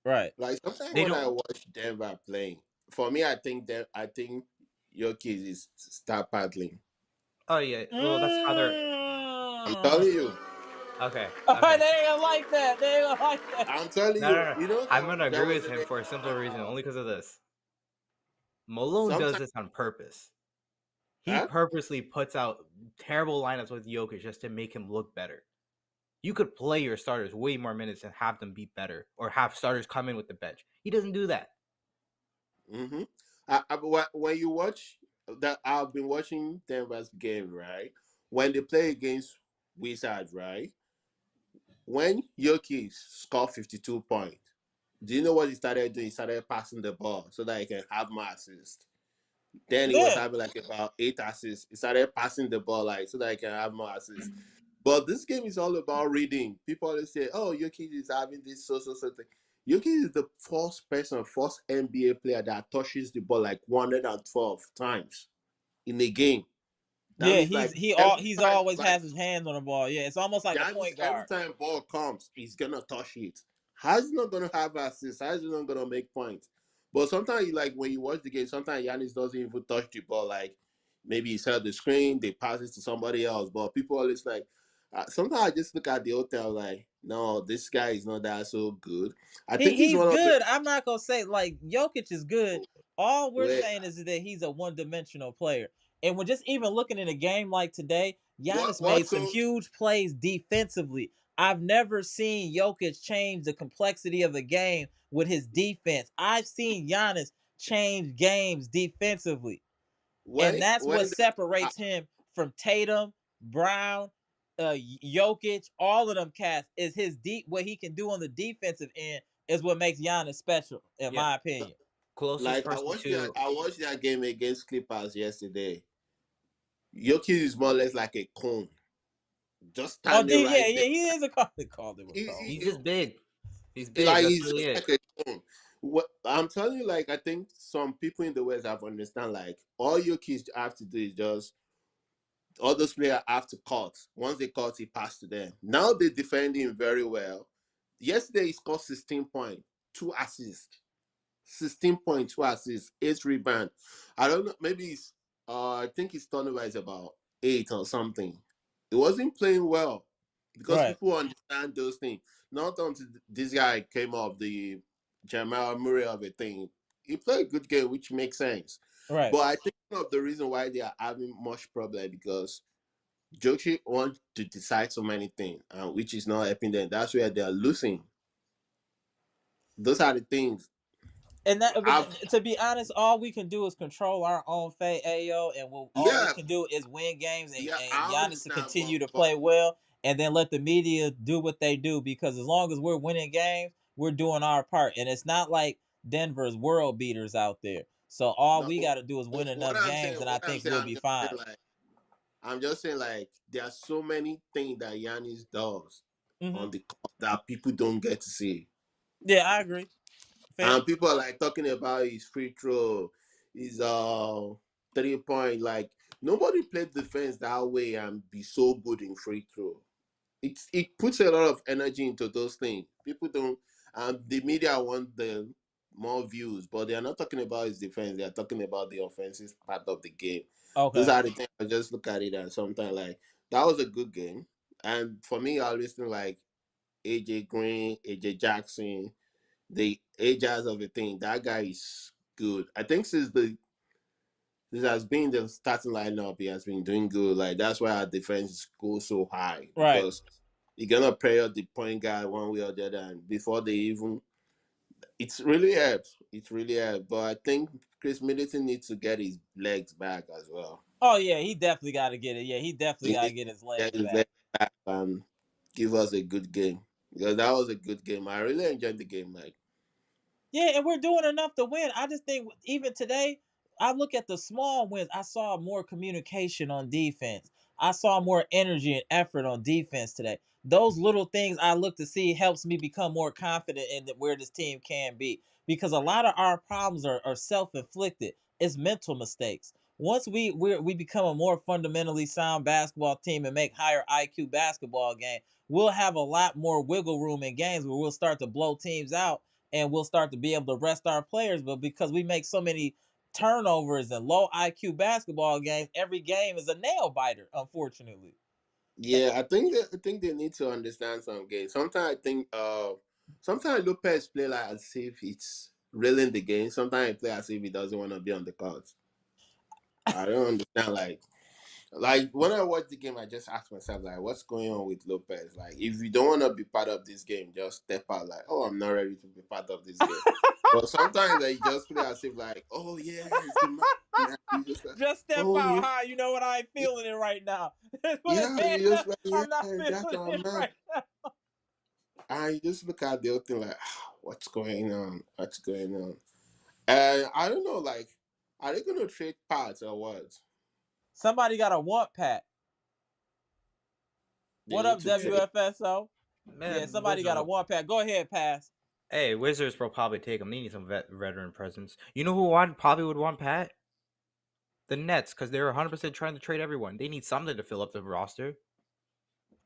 Right. Like sometimes when I watch Denver playing, for me, I think Jokic is star paddling. Oh yeah, well that's how they're. I'm telling you. Okay. They ain't gonna like that. I'm telling you. No. You know, I'm gonna agree with him for a simple reason, only because of this. Malone does this on purpose. He purposely puts out terrible lineups with Jokic just to make him look better. You could play your starters way more minutes and have them be better, or have starters come in with the bench. He doesn't do that. Mm-hmm. When you watch that, I've been watching Denver's game, right? When they play against Wizards, right? When Jokic scored 52 points, do you know what he started doing? He started passing the ball so that he can have more assists. Then he was having like about 8 assists. He started passing the ball so that he can have more assists. But this game is all about reading. People always say, "Oh, Jokic is having this so thing." Jokic is the first NBA player that touches the ball like 112 times in a game. That Yeah, means like he's always has his hand on the ball. Yeah, it's almost like a that means point every guard. time ball comes, he's gonna touch it. How's he not gonna have assists? How's he not gonna make points? But sometimes, like when you watch the game, sometimes Giannis doesn't even touch the ball. Like maybe he's held the screen, they pass it to somebody else. But people always like. Sometimes I just look at the hotel like, no, this guy is not that so good. I think he's He's one of the. good. I'm not gonna say like Jokic is good. All we're Wait, saying is that he's a one-dimensional player. And we're just even looking at a game like today, Giannis made what some so huge plays defensively. I've never seen Jokic change the complexity of the game with his defense. I've seen Giannis change games defensively. And that's what when separates him from Tatum, Brown, Jokic, all of them cats is his deep what he can do on the defensive end is what makes Giannis special, in Yeah. my opinion. Closest like person to I watched that game against Clippers yesterday. Jokic is more or less like a cone, just Oh, standing Yeah, right there. he is a call. They called him a call. he's He, just big. He's big. like That's he's really just it. like a cone. What I'm telling you, like I think some people in the West have understand. Like all Jokic have to do is just all those players have to cut. Once they cut, he pass to them. Now they defend him very well. Yesterday he scored 16 points, 2 assists. 16.2 assists, 8 rebounds. I don't know, maybe it's I think his turnover is about 8 or something. He wasn't playing well because Right, people understand those things. Not until this guy came up, the Jamal Murray of a thing. He played a good game, which makes sense. right. But I think one of the reasons why they are having much problem because Jokic wants to decide so many things, which is not helping them. That's where they are losing. Those are the things. And that, I've but to be honest, all we can do is control our own fate, Ayo, and all we yeah, can do is win games yeah, and I Giannis to understand, continue to but play well, and then let the media do what they do. Because as long as we're winning games, we're doing our part, and it's not like Denver's world beaters out there. So all no. we got to do is win What enough I'm saying, games, and I think we'll I'm be just fine. saying, like, there are so many things that Giannis does Hmm. on the court that people don't get to see, Yeah, I agree. Fair. and people are like talking about his free throw, his 3 point. Like nobody played defense that way and be so good in free throw. It puts a lot of energy into those things. People don't. The media want the more views, but they are not talking about his defense. They are talking about the offensive part of the game. Those Okay. are the things I just look at it and sometimes like that was a good game. And for me, I always think like AJ Green, AJ Jackson, the ages of the thing. That guy is good. I think since the this has been the starting lineup. He has been doing good. Like that's why our defense goes so high Right. because you're gonna play out the point guard one way or the other, and before they even, it's really helped. It really helped. But I think Chris Middleton needs to get his legs back as well. Oh yeah, he definitely got to get it. Yeah, he definitely He got to needs get his to get legs his back. legs back and give us a good game because that was a good game. I really enjoyed the game. Like Yeah, and we're doing enough to win. I just think even today, I look at the small wins. I saw more communication on defense. I saw more energy and effort on defense today. Those little things I look to see helps me become more confident in where this team can be. Because a lot of our problems are self-inflicted. It's mental mistakes. Once we become a more fundamentally sound basketball team and make higher IQ basketball game, we'll have a lot more wiggle room in games where we'll start to blow teams out and we'll start to be able to rest our players. But because we make so many turnovers and low IQ basketball games, every game is a nail biter, unfortunately. yeah, I think they need to understand some games. Sometimes I think sometimes Lopez play like as if it's really in the game. Sometimes he play as if he doesn't want to be on the court. I don't understand like when I watch the game I just ask myself like what's going on with Lopez? Like if you don't want to be part of this game, just step out like, oh, I'm not ready to be part of this game. But sometimes they just play as if like, oh yeah, it's the man. And you just like, Just step oh out yeah. high. You know what? I ain't feeling it right now. Put his Yeah, hand you just up. like, yeah, I'm not that's feeling our it man. right now. I just look at the whole thing like, what's going on? What's going on? And I don't know, like, are they going to trade parts or what? Somebody got a want pat. They What need up, to trade. WFSO? Yeah, Man, somebody got a want pat. Go ahead, pass. hey, Wizards will probably take him. They need some veteran presence. You know who probably would want Pat? The Nets, because they're 100% trying to trade everyone. They need something to fill up the roster.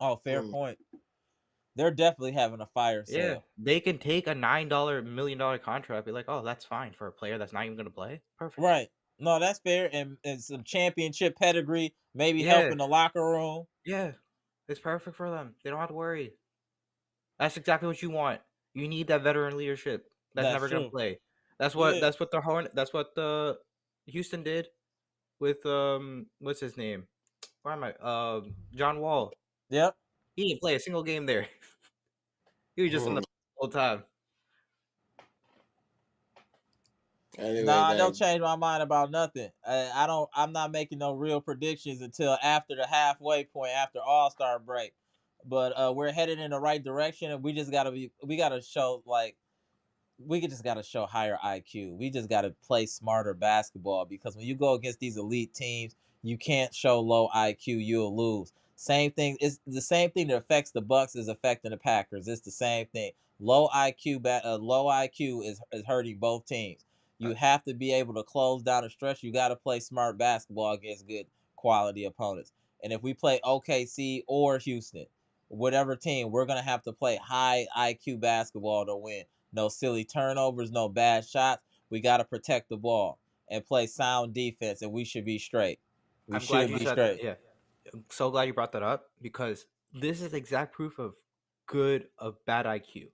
Oh, fair point. They're definitely having a fire sale. Yeah, they can take a $9 million contract. Be like, oh, that's fine for a player that's not even going to play. Perfect. Right. No, that's fair. And some championship pedigree, maybe help in the locker room. Yeah, it's perfect for them. They don't have to worry. That's exactly what you want. You need that veteran leadership. That's never going to play. That's what the Houston did with what's his name? Why am I John Wall. Yep. He didn't play a single game there. He was just on the whole time. Anyway, nah, don't change my mind about nothing. I'm not making no real predictions until after the halfway point, after All-Star break. But we're headed in the right direction, and we just gotta show just gotta show higher IQ. We just gotta play smarter basketball, because when you go against these elite teams, you can't show low IQ. You'll lose. Same thing. It's the same thing that affects the Bucks is affecting the Packers. It's the same thing. Low IQ is hurting both teams. You have to be able to close down a stretch. You got to play smart basketball against good quality opponents. And if we play OKC or Houston, whatever team, we're going to have to play high IQ basketball to win. No silly turnovers, no bad shots. We got to protect the ball and play sound defense, and we should be straight. I'm glad you said that. Yeah. I'm so glad you brought that up, because this is exact proof of bad IQ.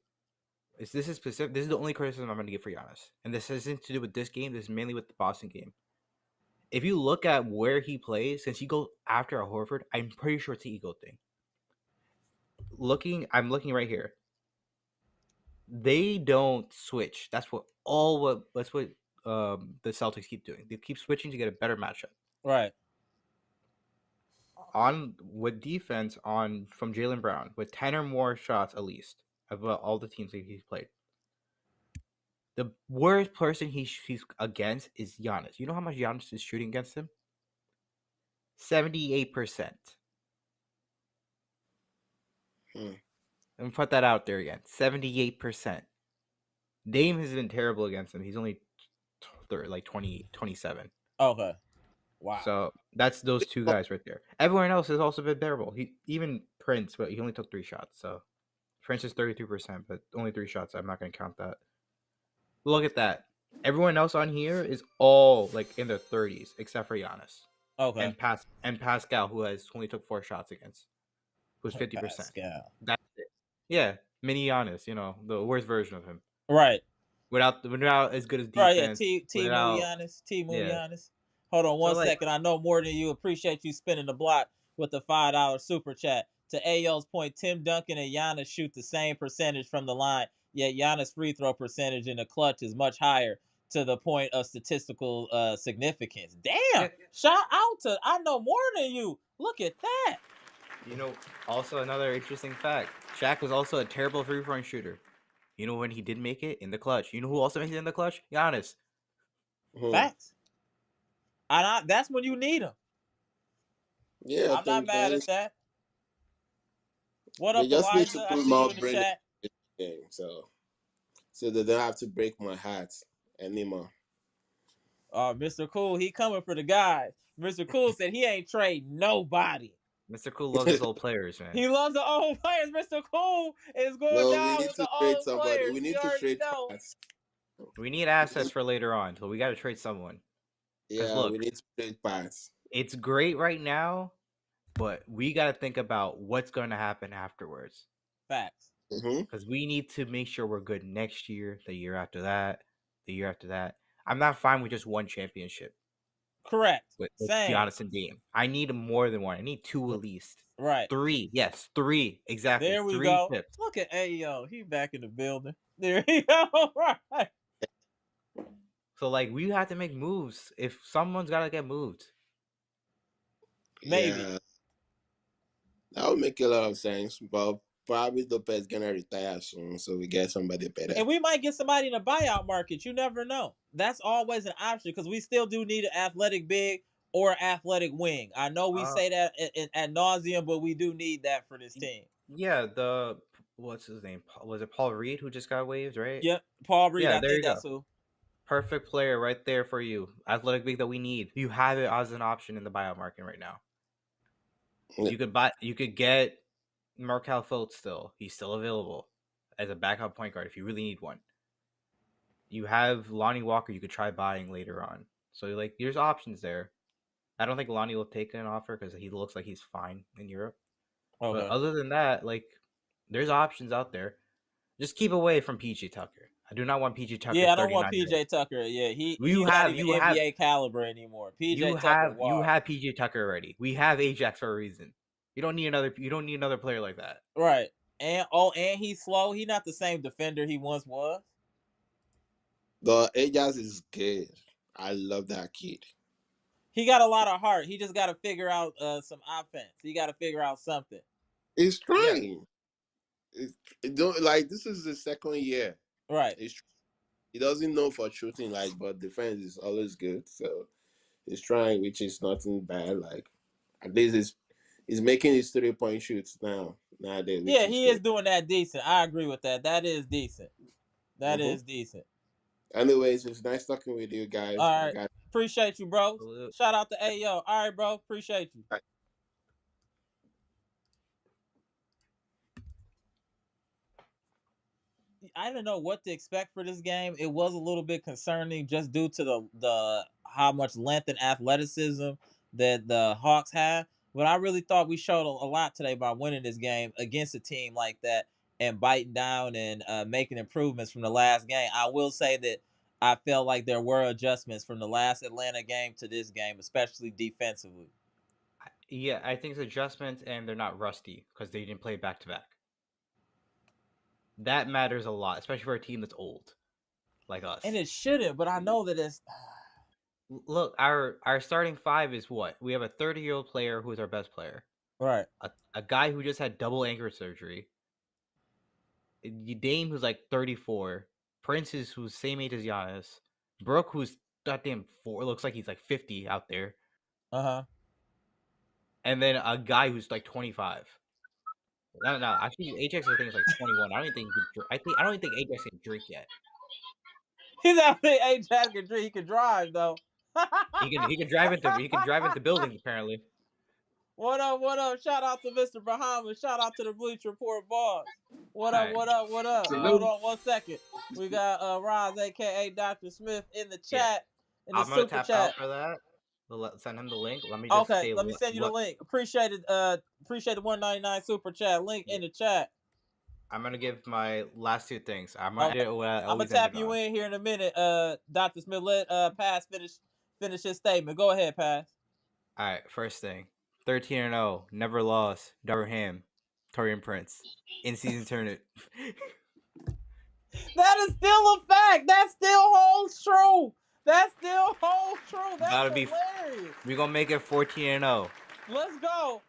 This is specific. This is the only criticism I'm going to give for Giannis, and this isn't to do with this game. This is mainly with the Boston game. If you look at where he plays, since he goes after a Horford, I'm pretty sure it's the ego thing. I'm looking right here. They don't switch. That's what the Celtics keep doing. They keep switching to get a better matchup. Right. With defense from Jaylen Brown with 10 or more shots at least of all the teams that he's played. The worst person he's against is Giannis. You know how much Giannis is shooting against him? 78%. Let me put that out there again. 78%. Dame has been terrible against him. He's only 27. Okay. Wow. So that's those two guys right there. Everyone else has also been terrible. Even Prince, but he only took 3 shots. So Prince is 32%, but only 3 shots. I'm not going to count that. Look at that. Everyone else on here is all like in their 30s, except for Giannis. Okay. And Pascal, who has only took 4 shots against, who's 50%. Pascal. That's it. Yeah, mini Giannis. The worst version of him. Right. Without as good as defense. Right. Yeah. Team Giannis. Hold on one second. I know more than you. Appreciate you spinning the block with the $5 super chat. To Ayo's point, Tim Duncan and Giannis shoot the same percentage from the line, yet Giannis' free throw percentage in the clutch is much higher, to the point of statistical significance. Damn! Shout out to I know more than you. Look at that. Also another interesting fact. Shaq was also a terrible free-throw shooter. You know when he did make it? In the clutch. You know who also makes it in the clutch? Giannis. Facts. That's when you need him. Yeah, I'm not mad at that. What up, Elijah? I see you in the chat. Game, so they don't have to break my heart anymore. Mr. Cool, he coming for the guys. Mr. Cool said he ain't trade nobody. Mr. Cool loves his old players, man. He loves the old players. Mr. Cool is going down with the old players. We need to trade parts. We need assets for later on, so we got to trade someone. Yeah, look, we need to trade parts. It's great right now, but we got to think about what's going to happen afterwards. Facts. Because we need to make sure we're good next year, the year after that, the year after that. I'm not fine with just one championship. Correct. With Giannis and Dame. I need more than one. I need 2 at least. Right. 3. Yes, 3. Exactly. There we 3 go. tips. Look at Ayo. He back in the building. There he go. Right. So, we have to make moves. If someone's got to get moved. Maybe. Yeah, that would make a lot of sense, but probably Lopez gonna retire soon, so we get somebody better. And we might get somebody in the buyout market. You never know. That's always an option, because we still do need an athletic big or athletic wing. I know we say that ad nauseum, but we do need that for this team. Yeah, what's his name? Was it Paul Reed who just got waived, right? Yep, Paul Reed. Yeah, I think that's who. Perfect player right there for you. Athletic big that we need. You have it as an option in the buyout market right now. You could get Markel Fultz still. He's still available as a backup point guard if you really need one. You have Lonnie Walker you could try buying later on. So like there's options there. I don't think Lonnie will take an offer because he looks like he's fine in Europe. Okay. But other than that, like there's options out there. Just keep away from PJ Tucker. I do not want PJ Tucker. Yeah, I don't want PJ Tucker. Yeah, he's not even NBA caliber anymore. PJ Tucker. You have PJ Tucker already. We have Ajax for a reason. You don't need another player like that. Right. And he's slow. He's not the same defender he once was. The Ajax is good. I love that kid. He got a lot of heart. He just got to figure out some offense. He got to figure out something. He's trying. This is the second year. Right. He doesn't know for shooting, but defense is always good. So he's trying, which is nothing bad. Like at least he's making his 3-point shoots nowadays. Yeah, he is doing that decent. I agree with that. That is decent. That is decent. Anyways, it's nice talking with you guys. All right. Appreciate you, bro. Shout out to Ayo. All right, bro. Appreciate you. All right. I didn't know what to expect for this game. It was a little bit concerning just due to the how much length and athleticism that the Hawks have. But I really thought we showed a lot today by winning this game against a team like that and biting down and making improvements from the last game. I will say that I felt like there were adjustments from the last Atlanta game to this game, especially defensively. Yeah, I think it's adjustments, and they're not rusty because they didn't play back-to-back. That matters a lot, especially for a team that's old, like us. And it shouldn't, but I know that it's... Look, our starting five is what? We have a 30-year-old player who's our best player. Right. A guy who just had double ankle surgery. Dame, who's like 34. Prince, who's same age as Giannis. Brooke, who's goddamn 4, looks like he's like 50 out there. And then a guy who's like 25. No. Actually, Ajax I think is like 21. I don't even think I don't even think Ajax can drink yet. He's out there. Ajax can drink. He can drive though. he can drive into buildings apparently. What up? Shout out to Mr. Bahamas. Shout out to the Bleach Report boss. What up? Hold on 1 second. We got Roz, aka Dr. Smith, in the chat. Yeah. I'm gonna tap out for that. Send him the link. Let me just let me send you the link. Appreciate it. Appreciate the $1.99 super chat link in the chat. I'm gonna give my last 2 things. I'm gonna tap you in here in a minute. Dr. Smith, let Pass finish his statement. Go ahead, Pass. All right, first thing. 13-0, never lost. Durham, Torian Prince, in-season tournament. That is still a fact. That still holds true. That's hilarious. We're gonna make it 14-0. Let's go.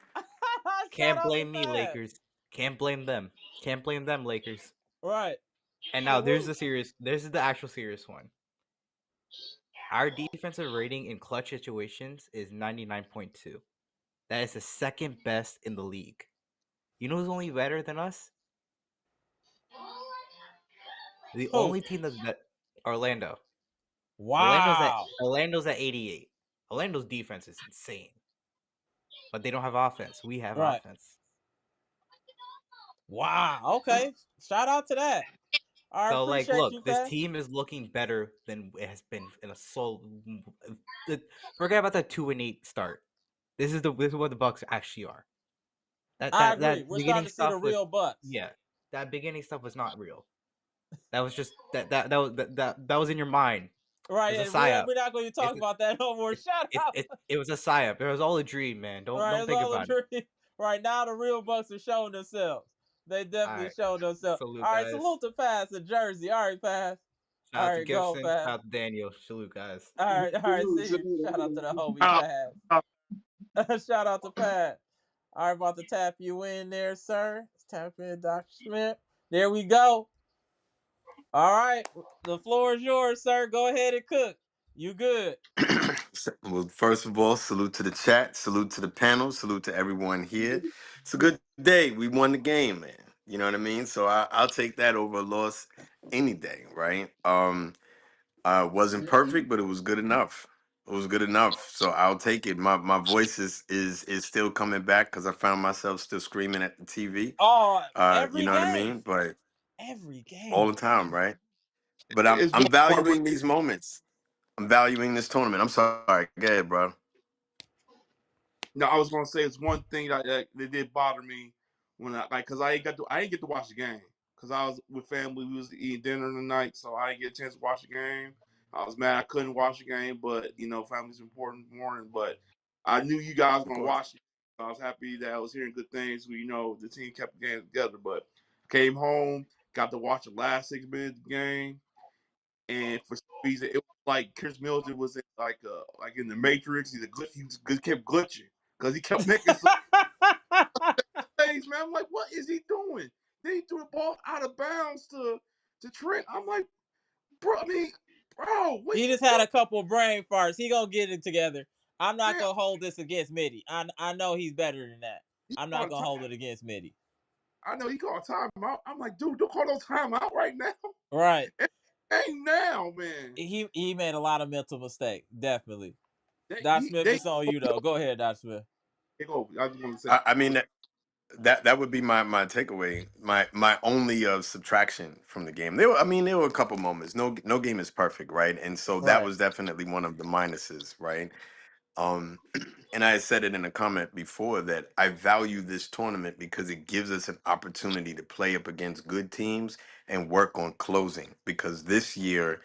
Can't blame me, Lakers. Can't blame them. Can't blame them, Lakers. Right. And now this is the actual serious one. Our defensive rating in clutch situations is 99.2. That is the second best in the league. You know who's only better than us? The only team that's Orlando. Wow. Orlando's at 88. Orlando's defense is insane. But they don't have offense. We have offense. Wow. Okay. Shout out to that. All right, so look, this team is looking better than it has been in a forget about that 2-8 start. This is what the Bucks actually are. I agree. We're starting to see the real Bucks. Yeah, that beginning stuff was not real. That was just that was in your mind. Right. We're not going to talk about that no more. Shut up. It was a psyop. It was all a dream, man. Don't think about it. Right now, the real Bucks are showing themselves. They definitely showed themselves. All right, salute to Pass in Jersey. All right, Pass. Shout out to Gibson. Shout out to Daniel. Salute, guys. All right. See you. Shout out to the homie Pass. Shout out to Pass. All right, about to tap you in there, sir. Let's tap in Dr. Smith. There we go. All right, the floor is yours, sir. Go ahead and cook. You good? Well, first of all, salute to the chat, salute to the panel, salute to everyone here. It's a good day. We won the game, man. You know what I mean? So I'll take that over a loss any day, right? Wasn't perfect, but it was good enough. It was good enough. So I'll take it. My voice is still coming back because I found myself still screaming at the TV. Oh, You every know what I game. mean? But Every all game. the time, right? But I'm It's been I'm a point where valuing these moments. I'm valuing this tournament. I'm sorry. Go ahead, bro. no, I was gonna say it's one thing that did bother me when because I didn't get to watch the game because I was with family. We was eating dinner tonight, so I didn't get a chance to watch the game. I was mad I couldn't watch the game, but family's important morning. But I knew you guys Of were gonna course. watch it. I was happy that I was hearing good things. The team kept the game together. But came home, got to watch the last 6 minutes of the game, and for some reason it was like Chris Middleton was like in the Matrix. He kept glitching because he kept making some plays, man. I'm like, what is he doing? Then he threw the ball out of bounds to Trent. I'm like, bro, what are He you just had doing, a couple brain farts. He gonna get it together. I'm not man? gonna hold this against Mitty. I know he's better than that. He I'm not called a gonna time. hold it against Mitty. I know he called a timeout. I'm like, dude, don't call no timeout right now. Right. Ain't now, man. He made a lot of mental mistakes. Definitely. They Doc he, Smith, they it's on you though. Go ahead, Doc Smith. go. I just want to say, I mean that would be my takeaway. My only subtraction from the game. There were a couple moments. No game is perfect, right? And so that Right. was definitely one of the minuses, right? Um, and I had said it in a comment before that I value this tournament because it gives us an opportunity to play up against good teams and work on closing. Because this year,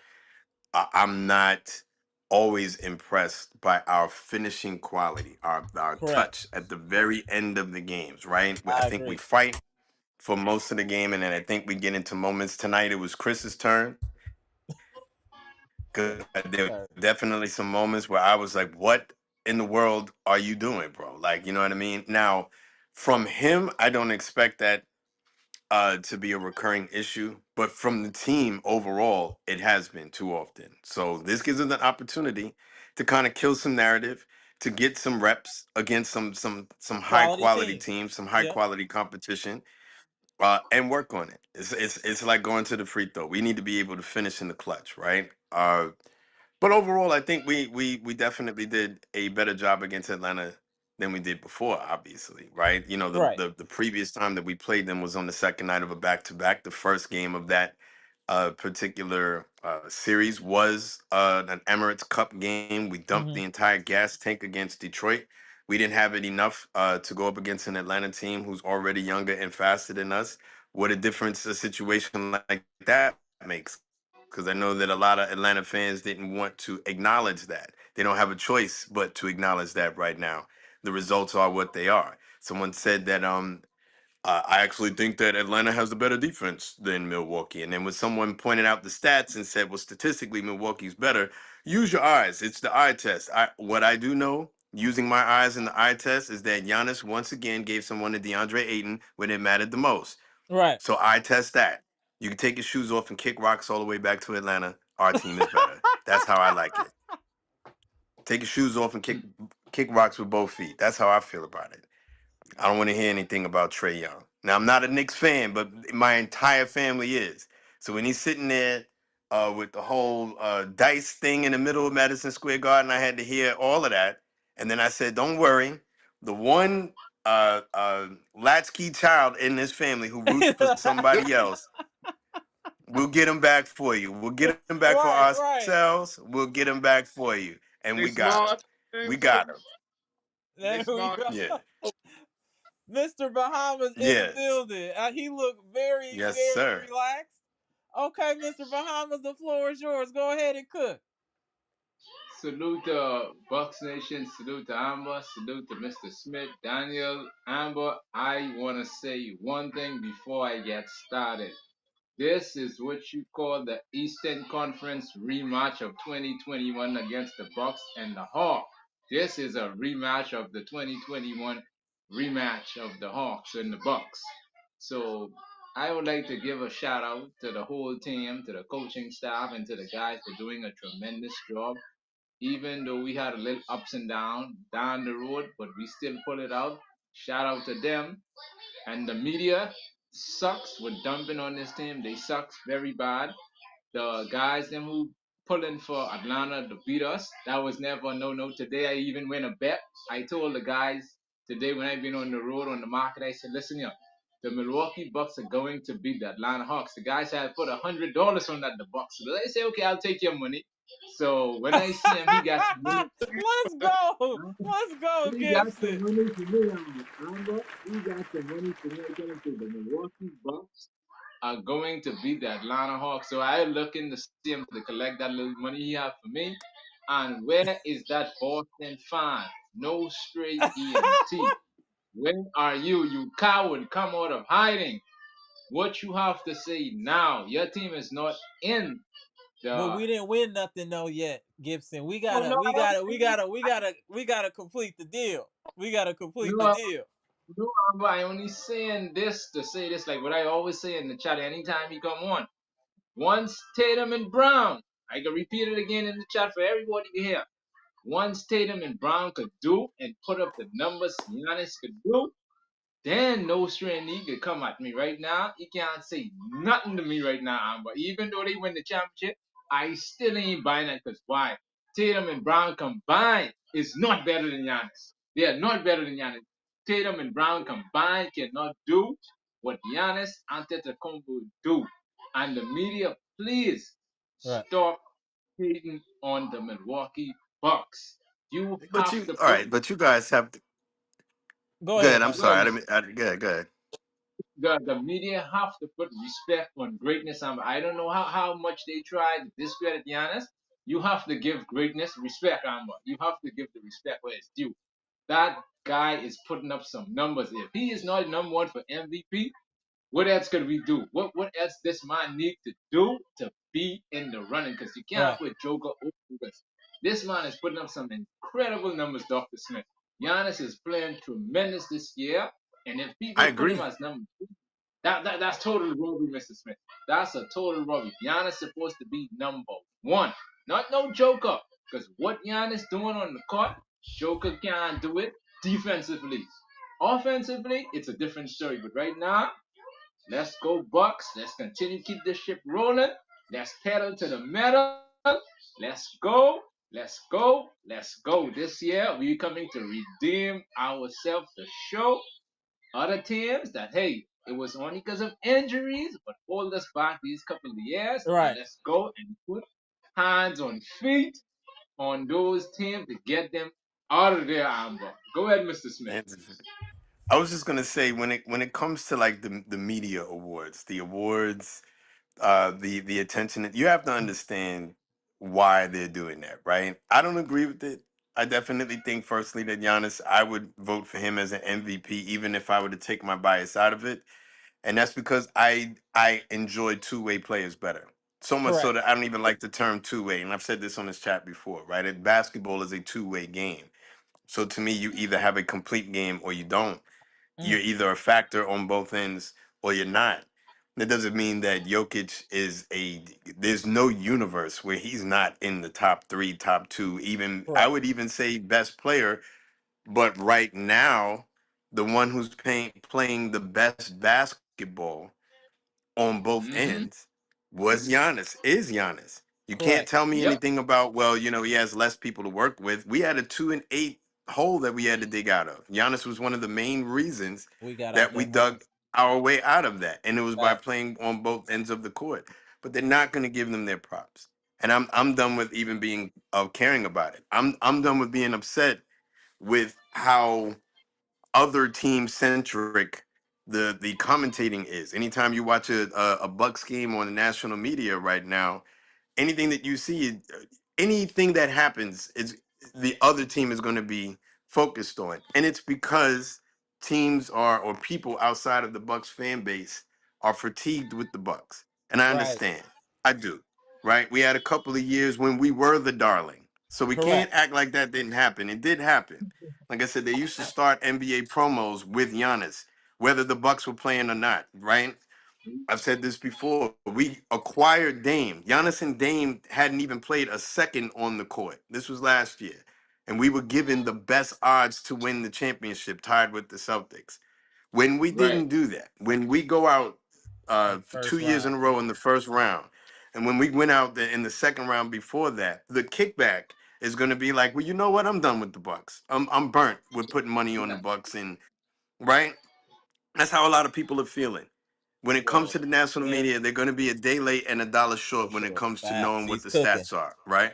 I'm not always impressed by our finishing quality, our Correct. touch at the very end of the games, right? I I think we agree. fight for most of the game, and then I think we get into moments tonight. It was Chris's turn because there were Okay. definitely some moments where I was like, "What in the world are you doing, bro?" Like, you know what I mean? Now, from him, I don't expect that to be a recurring issue, but from the team overall, it has been too often. So this gives us an opportunity to kind of kill some narrative, to get some reps against some high Quality quality teams. teams, some high Yep. quality competition, and work on it. It's like going to the free throw. We need to be able to finish in the clutch, right? But overall, I think we definitely did a better job against Atlanta than we did before. Obviously, right? You know, Right. the previous time that we played them was on the second night of a back to back. The first game of that particular series was an Emirates Cup game. We dumped Mm-hmm. the entire gas tank against Detroit. We didn't have it enough to go up against an Atlanta team who's already younger and faster than us. What a difference a situation like that makes, because I know that a lot of Atlanta fans didn't want to acknowledge that. They don't have a choice but to acknowledge that right now. The results are what they are. Someone said that I actually think that Atlanta has a better defense than Milwaukee. And then when someone pointed out the stats and said, well, statistically, Milwaukee's better, use your eyes. It's the eye test. What I do know, using my eyes in the eye test, is that Giannis once again gave someone to DeAndre Ayton when it mattered the most. Right. So I test that. You can take your shoes off and kick rocks all the way back to Atlanta. Our team is better. That's how I like it. Take your shoes off and kick rocks with both feet. That's how I feel about it. I don't want to hear anything about Trey Young. Now I'm not a Knicks fan, but my entire family is. So when he's sitting there with the whole dice thing in the middle of Madison Square Garden, I had to hear all of that, and then I said, "Don't worry, the one latchkey child in this family who roots for somebody else, we'll get him back for you. We'll get him back for Right. Right. ourselves. We'll get him back for you, and they we got him. smile at the game We too. got him. They There we smile. go. Yeah, Mr. Bahamas in the yeah, building. He looked very, yes, very sir. relaxed. Okay, Mr. Bahamas, the floor is yours. Go ahead and cook. Salute to Bucks Nation. Salute to Amber. Salute to Mr. Smith, Daniel, Amber. I want to say one thing before I get started. This is what you call the Eastern Conference rematch of 2021 against the Bucks and the Hawks. This is a rematch of the 2021 rematch of the Hawks and the Bucks. So I would like to give a shout out to the whole team, to the coaching staff, and to the guys for doing a tremendous job. Even though we had a little ups and downs down the road, but we still pull it out. Shout out to them. And the media sucks with dumping on this team. They sucks very bad. The guys them who pulling for Atlanta to beat us. That was never a no. Today I even win a bet. I told the guys today when I've been on the road on the market, I said, listen here, the Milwaukee Bucks are going to beat the Atlanta Hawks. The guys had put $100 on that the Bucks. So I say, okay, I'll take your money. So when I see him, he got some money. Let's go. Let's go, He got Gibson. some money for me, Amber. He got some money for me. I tell him to the Milwaukee Bucks are going to beat the Atlanta Hawks. So I looking to see him to collect that little money he have for me. And where is that Boston fan? No straight ENT. Where are you, you coward? Come out of hiding. What you have to say now? Your team is not in the. But we didn't win nothing though yet, Gibson. We Oh, gotta, no, we gotta, we gotta, we gotta, we gotta complete the deal. We gotta complete the no, deal. no, I only saying this to say this, like what I always say in the chat anytime you come on. Once Tatum and Brown, I can repeat it again in the chat for everybody to hear. Once Tatum and Brown could do and put up the numbers Giannis could do, then no strain he could come at me right now. He can't say nothing to me right now, Amber. Even though they win the championship, I still ain't buying that because why? Tatum and Brown combined is not better than Giannis. They are not better than Giannis. Tatum and Brown combined cannot do what Giannis Antetokounmpo do. And the media, please Right. stop hating on the Milwaukee Bucks. You But have you, to all put right, but you guys have to. Go Good. ahead, I'm Bobby. go ahead, sorry. Mr. Good. Good. The media have to put respect on greatness. I don't know how much they try to discredit Giannis. You have to give greatness respect, Amber. You have to give the respect where it's due. That guy is putting up some numbers. If he is not number one for MVP, what else could we do? What else this man need to do to be in the running? Because you can't Right. put Joker over this. This man is putting up some incredible numbers, Dr. Smith. Giannis is playing tremendous this year. And if I people put him agree. as number two, that's total robbery, Mr. Smith. That's a total robbery. Giannis supposed to be number one, not no Joker. Because what Giannis doing on the court, Joker can't do it defensively. Offensively, it's a different story. But right now, let's go Bucks. Let's continue to keep this ship rolling. Let's pedal to the metal. Let's go. Let's go. Let's go. This year, we coming to redeem ourselves to show other teams that hey, it was only because of injuries, but hold us back these couple of years, and Right. let's go and put hands on feet on those teams to get them out of there, Amber. Go ahead, Mr. Smith. I was just gonna say when it comes to like the media awards, the awards, the attention, you have to understand why they're doing that, right? I don't agree with it. I definitely think, firstly, that Giannis, I would vote for him as an MVP, even if I were to take my bias out of it, and that's because I enjoy two-way players better. So much so Correct. that I don't even like the term two-way, and I've said this on this chat before, right? Basketball is a two-way game. So to me, you either have a complete game or you don't. You're Mm. either a factor on both ends or you're not. That doesn't mean that Jokic is there's no universe where he's not in the top three, top two, even I Correct. would even say best player. But right now, the one who's playing the best basketball on both Mm-hmm. ends was Giannis, is Giannis. You can't Correct. tell me Yep. anything about, well, he has less people to work with. We had a 2-8 hole that we had to dig out of. Giannis was one of the main reasons We got out that we that hole. dug our way out of that. And it was by Right. playing on both ends of the court. But they're not going to give them their props. And I'm done with even being caring about it. I'm done with being upset with how other team centric the commentating is. Anytime you watch a Bucks game on the national media right now, anything that you see, anything that happens is the other team is going to be focused on, and it's because teams are or people outside of the Bucks fan base are fatigued with the Bucks, and I Right. understand. I do. Right? We had a couple of years when we were the darling, so we can't Correct. act like that didn't happen. It did happen. Like I said, they used to start NBA promos with Giannis, whether the Bucks were playing or not. Right? I've said this before. We acquired Dame. Giannis and Dame hadn't even played a second on the court. This was last year. And we were given the best odds to win the championship, tied with the Celtics. When we Right. didn't do that, when we go out for First 2 years round. in a row in the first round, And when we went out in the second round before that, the kickback is going to be like, well, you know what? I'm done with the Bucks. I'm burnt with putting money on the Bucks, and right. That's how a lot of people are feeling. When it comes to the national media, they're going to be a day late and a dollar short when it comes to knowing what the stats are, right?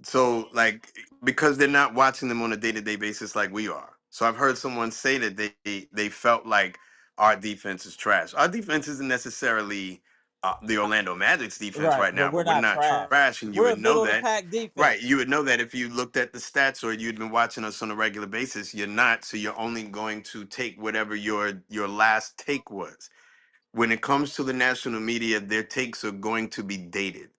So, like, because they're not watching them on a day-to-day basis like we are. So I've heard someone say that they felt like our defense is trash. Our defense isn't necessarily the Orlando Magic's defense right now, we're but we're not not trash. trash, and you We're a would know middle of the that. pack defense. Right, you would know that if you looked at the stats or you'd been watching us on a regular basis. You're not, so you're only going to take whatever your last take was. When it comes to the national media, their takes are going to be dated,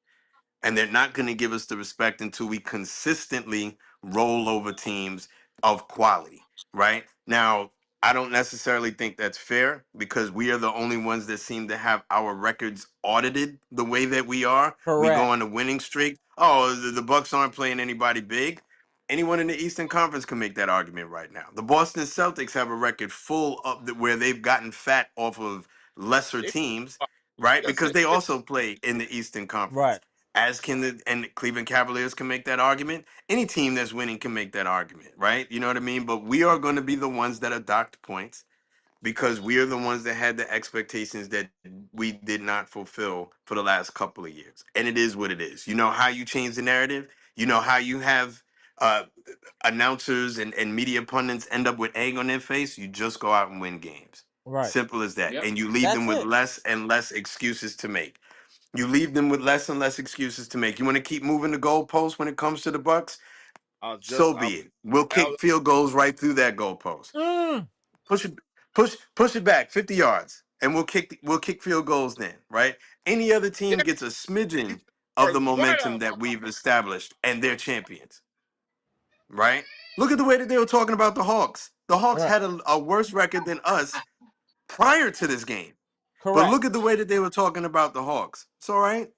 and they're not going to give us the respect until we consistently roll over teams of quality. Right now, I don't necessarily think that's fair because we are the only ones that seem to have our records audited the way that we are. Correct. We go on a winning streak. Oh, the Bucks aren't playing anybody big. Anyone in the Eastern Conference can make that argument right now. The Boston Celtics have a record full of where they've gotten fat off of lesser teams, right? Because they also play in the Eastern Conference. Right. As can and Cleveland Cavaliers can make that argument. Any team that's winning can make that argument, right? You know what I mean? But we are going to be the ones that are docked points because we are the ones that had the expectations that we did not fulfill for the last couple of years. And it is what it is. You know how you change the narrative? You know how you have uh, announcers and media pundits end up with egg on their face? You just go out and win games. Right. Simple as that. Yep. And you leave them with less and less excuses to make. You leave them with less and less excuses to make. You want to keep moving the goalpost when it comes to the Bucks? So be it. We'll kick field goals right through that goalpost. Push it back 50 yards, and we'll kick field goals then, right? Any other team gets a smidgen of the momentum that we've established, and they're champions, right? Look at the way that they were talking about the Hawks. The Hawks had a worse record than us prior to this game. Correct. But look at the way that they were talking about the Hawks. It's all right.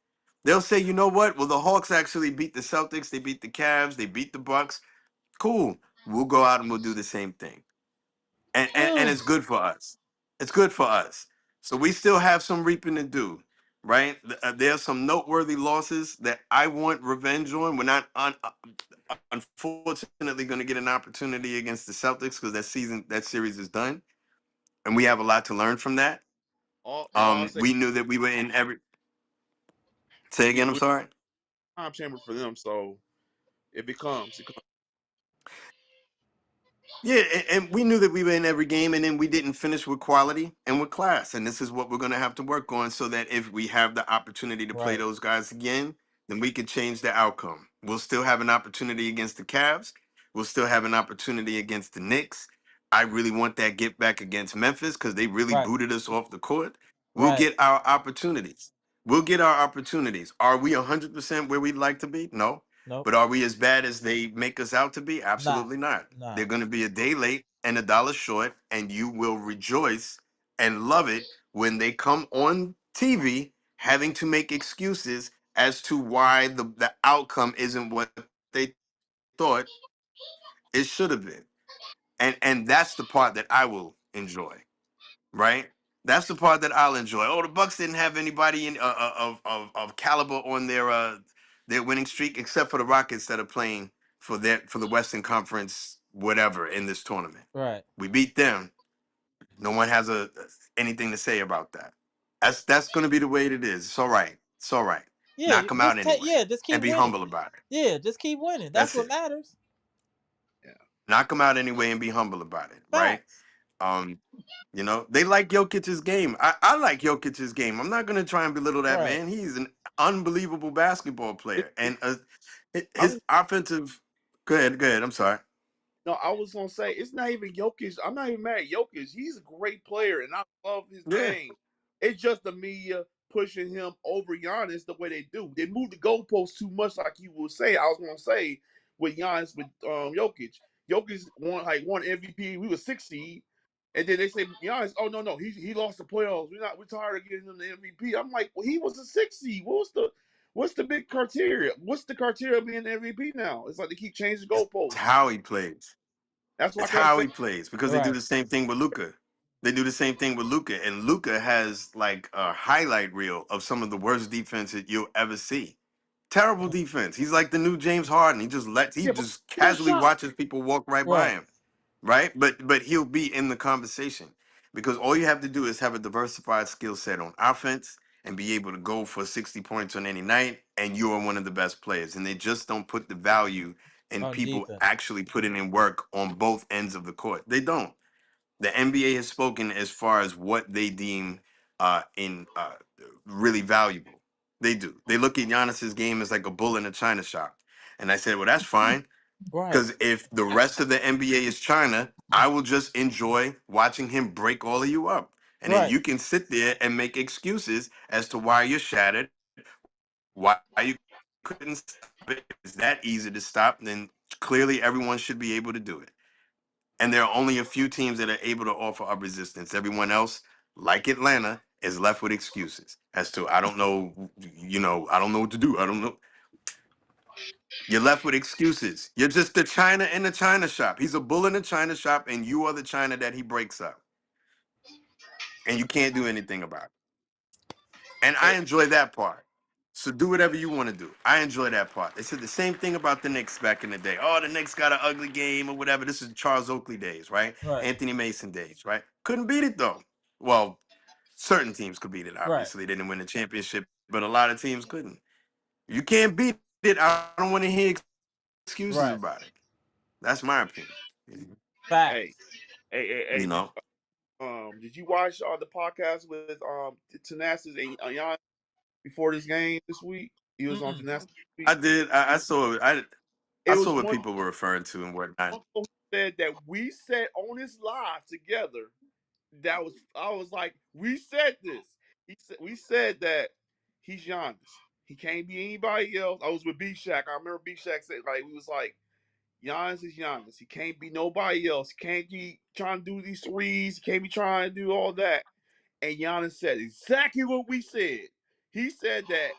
They'll say, you know what? Well, the Hawks actually beat the Celtics. They beat the Cavs. They beat the Bucks. Cool. We'll go out and we'll do the same thing. And it's good for us. It's good for us. So we still have some reaping to do, right? There's some noteworthy losses that I want revenge on. We're not unfortunately going to get an opportunity against the Celtics because that series is done, and we have a lot to learn from that. We knew that we were in every. Say again. I'm sorry. Time chamber for them, so it becomes. Yeah, and we knew that we were in every game, and then we didn't finish with quality and with class. And this is what we're going to have to work on so that if we have the opportunity to play those guys again, then we can change the outcome. We'll still have an opportunity against the Cavs. We'll still have an opportunity against the Knicks. I really want that get back against Memphis because they really booted us off the court. We'll get our opportunities. We'll get our opportunities. Are we 100% where we'd like to be? No. Nope. But are we as bad as they make us out to be? Absolutely not. They're going to be a day late and a dollar short, and you will rejoice and love it when they come on TV having to make excuses as to why the outcome isn't what they thought it should have been. And that's the part that I will enjoy, right? That's the part that I'll enjoy. Oh, the Bucks didn't have anybody of caliber on their winning streak, except for the Rockets that are playing for the Western Conference, whatever, in this tournament. Right. We beat them. No one has anything to say about that. That's going to be the way it is. It's all right. It's all right. Yeah, knock them out anyway. Just keep and be winning. humble about it. Yeah, just keep winning. That's what matters. Yeah. Knock them out anyway and be humble about it. Facts. Right. You know, they like Jokic's game. I like Jokic's game. I'm not going to try and belittle that man. He's an unbelievable basketball player. And his offensive... Go ahead. I'm sorry. No, I was going to say, it's not even Jokic. I'm not even mad at Jokic. He's a great player, and I love his game. It's just the media pushing him over Giannis the way they do. They move the goalposts too much, like you would say. I was going to say, with Giannis, with Jokic. Jokic won MVP. We were 6 seed. And then they say, Giannis, oh, no, he lost the playoffs. We're tired of getting him the MVP. I'm like, well, he was a 6 seed. What's the big criteria? What's the criteria of being the MVP now? It's like they keep changing the goalposts. It's how he plays. That's how he plays because they do the same thing with Luka. They do the same thing with Luca, and Luca has like a highlight reel of some of the worst defense that you'll ever see. Terrible defense. He's like the new James Harden. He Yeah, but just give it a casually shot. watches people walk right by Right. him, right? But he'll be in the conversation because all you have to do is have a diversified skill set on offense and be able to go for 60 points on any night, and you are one of the best players. And they just don't put the value in On people defense. actually putting in work on both ends of the court. They don't. The NBA has spoken as far as what they deem in really valuable. They do. They look at Giannis's game as like a bull in a china shop. And I said, well, that's fine. Right. Because if the rest of the NBA is China, I will just enjoy watching him break all of you up. And then Right. you can sit there and make excuses as to why you're shattered, why you couldn't stop it. If it's that easy to stop, then clearly everyone should be able to do it. And there are only a few teams that are able to offer up resistance. Everyone else, like Atlanta, is left with excuses as to I don't know, I don't know what to do. I don't know. You're left with excuses. You're just the China in the China shop. He's a bull in the China shop, and you are the China that he breaks up. And you can't do anything about it. And I enjoy that part. So do whatever you want to do. I enjoy that part. They said the same thing about the Knicks back in the day. Oh, the Knicks got an ugly game or whatever. This is Charles Oakley days, right? Right. Anthony Mason days, right? Couldn't beat it though. Well, certain teams could beat it. Right. Obviously, they didn't win the championship, but a lot of teams couldn't. You can't beat it. I don't want to hear excuses Right. about it. That's my opinion. Hey, Facts. hey, You know, did you watch the podcast with Tenacious and Jan before this game this week? He was on Mm-mm. Tenacious this I week. did. I saw. I It was saw what one people were referring to and whatnot. who said that we said on his live together. I was like, we said this. We said that he's Giannis. He can't be anybody else. I was with B Shack. I remember B Shack said like we was like, Giannis is Giannis. He can't be nobody else. He can't be trying to do these threes. He can't be trying to do all that. And Giannis said exactly what we said. He said that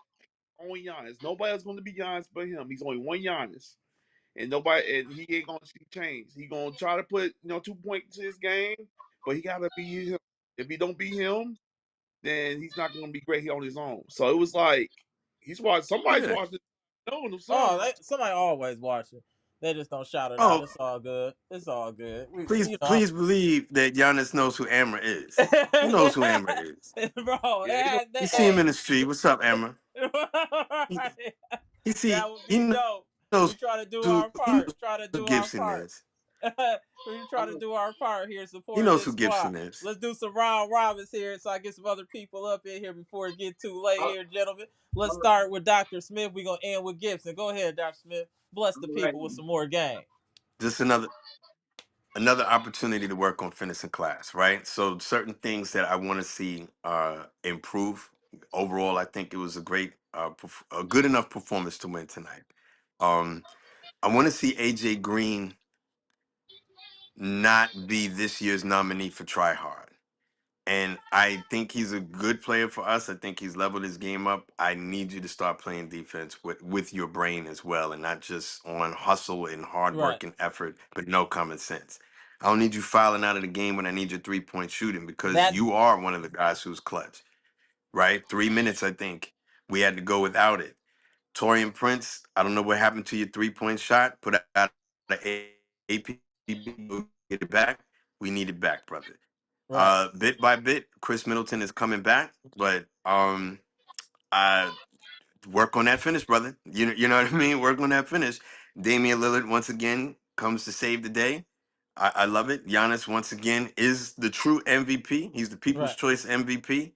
only Giannis. Nobody else going to be Giannis but him. He's only one Giannis. And he ain't gonna change. He gonna try to put 2 points to his game, but he gotta be him. If he don't be him, then he's not gonna be great here on his own. So it was like somebody's Yeah. watching, knowing him Oh, something. somebody always watching. They just don't shout it out. Oh, It's all good. It's all good. please believe that Giannis knows who Amara is. He knows who Amara is. Bro. Yeah, he know. You see him Hey. in the street. What's up, Amara? He, Right. he That see would he be dope. We knows try to do who our part. Try to who do our Gibson part. is. We try to do our part here, He supporting knows this who squad. Gibson is. Let's do some round robins here, so I get some other people up in here before it get too late I'm, here, gentlemen. Let's I'm, start with Dr. Smith. We're gonna end with Gibson. Go ahead, Dr. Smith. Bless the I'm people with ready. some more game. Just another opportunity to work on finishing class, right? So certain things that I want to see improve. Overall, I think it was a good enough performance to win tonight. Um, I want to see AJ Green not be this year's nominee for try hard. And I think he's a good player for us. I think he's leveled his game up. I need you to start playing defense with your brain as well, and not just on hustle and hard Right. work and effort, but no common sense. I don't need you filing out of the game when I need your 3-point shooting because That you are one of the guys who's clutch, right? 3 minutes, I think we had to go without it. Torian Prince, I don't know what happened to your 3-point shot. Put out the AP, get it back. We need it back, brother. right. Bit by bit, Chris Middleton is coming back, but I work on that finish, brother. You know what I mean? Work on that finish. Damian Lillard once again comes to save the day. I love it. Giannis once again is the true MVP. He's the People's Right. Choice MVP.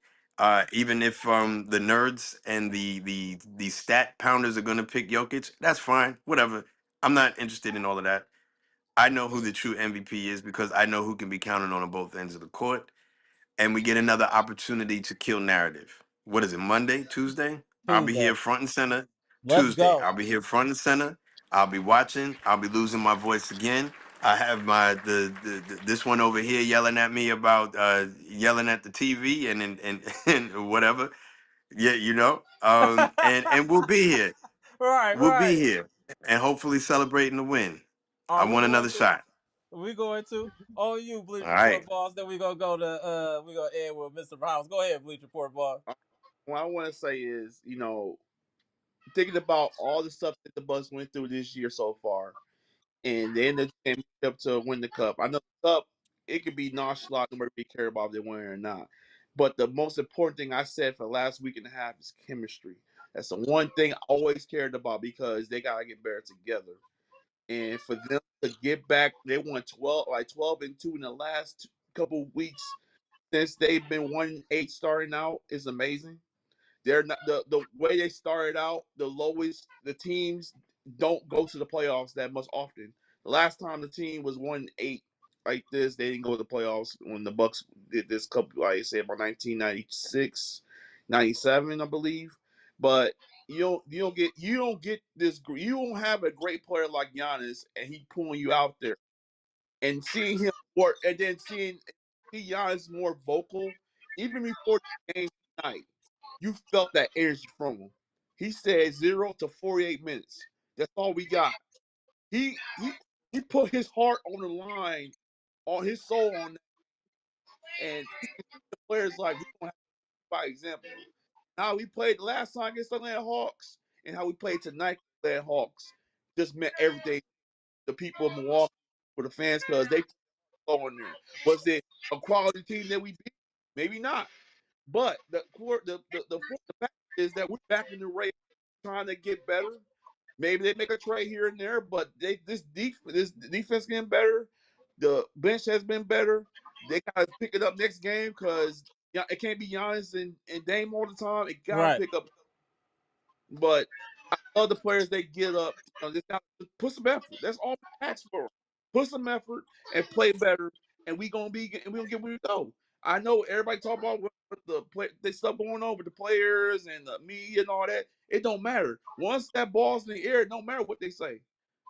Even if the nerds and the stat pounders are gonna pick Jokic, that's fine. Whatever. I'm not interested in all of that. I know who the true MVP is because I know who can be counted on both ends of the court, and we get another opportunity to kill narrative. What is it, Monday, Tuesday? I'll be Tuesday. here front and center. Let's Tuesday, go. I'll be here front and center. I'll be watching. I'll be losing my voice again. I have this one over here yelling at me about yelling at the TV and and whatever. Yeah, and we'll be here. Right. We'll be Right. here and hopefully celebrating the win. I Are we want going another to? shot. We going to OU Bleach All Report right. boss. Then we gonna go to we gonna end with Mr. Bahamas. Go ahead, Bleach Report boss. What I want to say is, thinking about all the stuff that the Bucks went through this year so far, and they ended the championship to win the cup. I know the cup, it could be nonchalant, nobody really care about if they win it or not. But the most important thing I said for the last week and a half is chemistry. That's the one thing I always cared about because they gotta get better together. And for them to get back, they won 12-2 in the last couple of weeks since they've been 1-8 starting out is amazing. They're not the way they started out, the lowest. The teams don't go to the playoffs that much often. The last time the team was 1-8 like this, they didn't go to the playoffs when the Bucks did this couple, like I said, about 1996, 97, I believe. But you don't get this. You don't have a great player like Giannis, and he pulling you out there and seeing him more, and then see Giannis more vocal even before the game tonight. You felt that energy from him. He said 0 to 48 minutes. That's all we got. He put his heart on the line, on his soul on that, and the players like we don't have to by example. How we played last time against the Atlanta Hawks and how we played tonight against the Atlanta Hawks just meant everything. The people of Milwaukee, for the fans, because they put on there. Was it a quality team that we beat? Maybe not. But the fact is that we're back in the race, trying to get better. Maybe they make a trade here and there, but this defense getting better. The bench has been better. They gotta pick it up next game because it can't be Giannis and Dame all the time. It gotta pick up. But I love the players they get up. Just gotta put some effort. That's all we ask for. Put some effort and play better, and we gonna get where we go. I know everybody talk about what they stuff going on with the players and the media and all that. It don't matter. Once that ball's in the air, it don't matter what they say.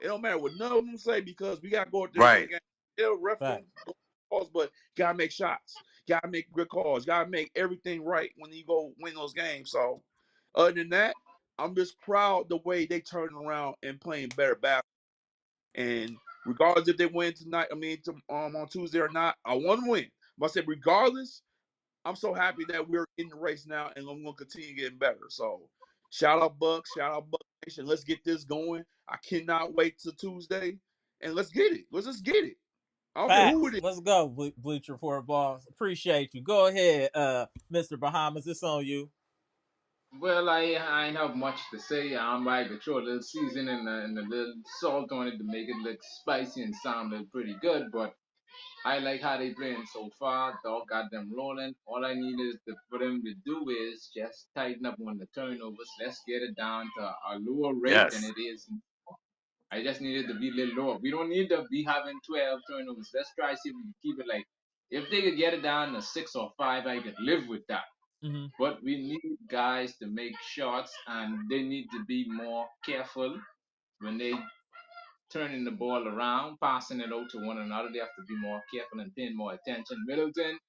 It don't matter what none of them say because we gotta go out there and win the Right. game. Yeah, ref gonna calls, but gotta make shots. Gotta make good calls. Gotta make everything right when you go win those games. So, other than that, I'm just proud the way they turn around and playing better basketball. And regardless if they win tonight, on Tuesday or not, I want to win. But I said regardless, I'm so happy that we're in the race now, and I'm gonna continue getting better. So, shout out Bucks, shout out Bucks Nation. Let's get this going. I cannot wait till Tuesday, and let's get it. Let's just get it. I don't care who Facts. it is. Let's go, Bleach Report boss. Appreciate you. Go ahead, Mr. Bahamas. It's on you. Well, I ain't have much to say. I could throw a little season and a little salt on it to make it look spicy and sound pretty good. But I like how they playing so far. Dog got them rolling. All I need is for them to do is just tighten up on the turnovers. Let's get it down to a lower rate than Yes. it is. I just need it to be a little lower. We don't need to be having 12 turnovers. Let's try to see if we can keep it like. If they could get it down to 6 or 5, I could live with that. Mm-hmm. But we need guys to make shots, and they need to be more careful when they turning the ball around, passing it out to one another. They have to be more careful and paying more attention. Middleton,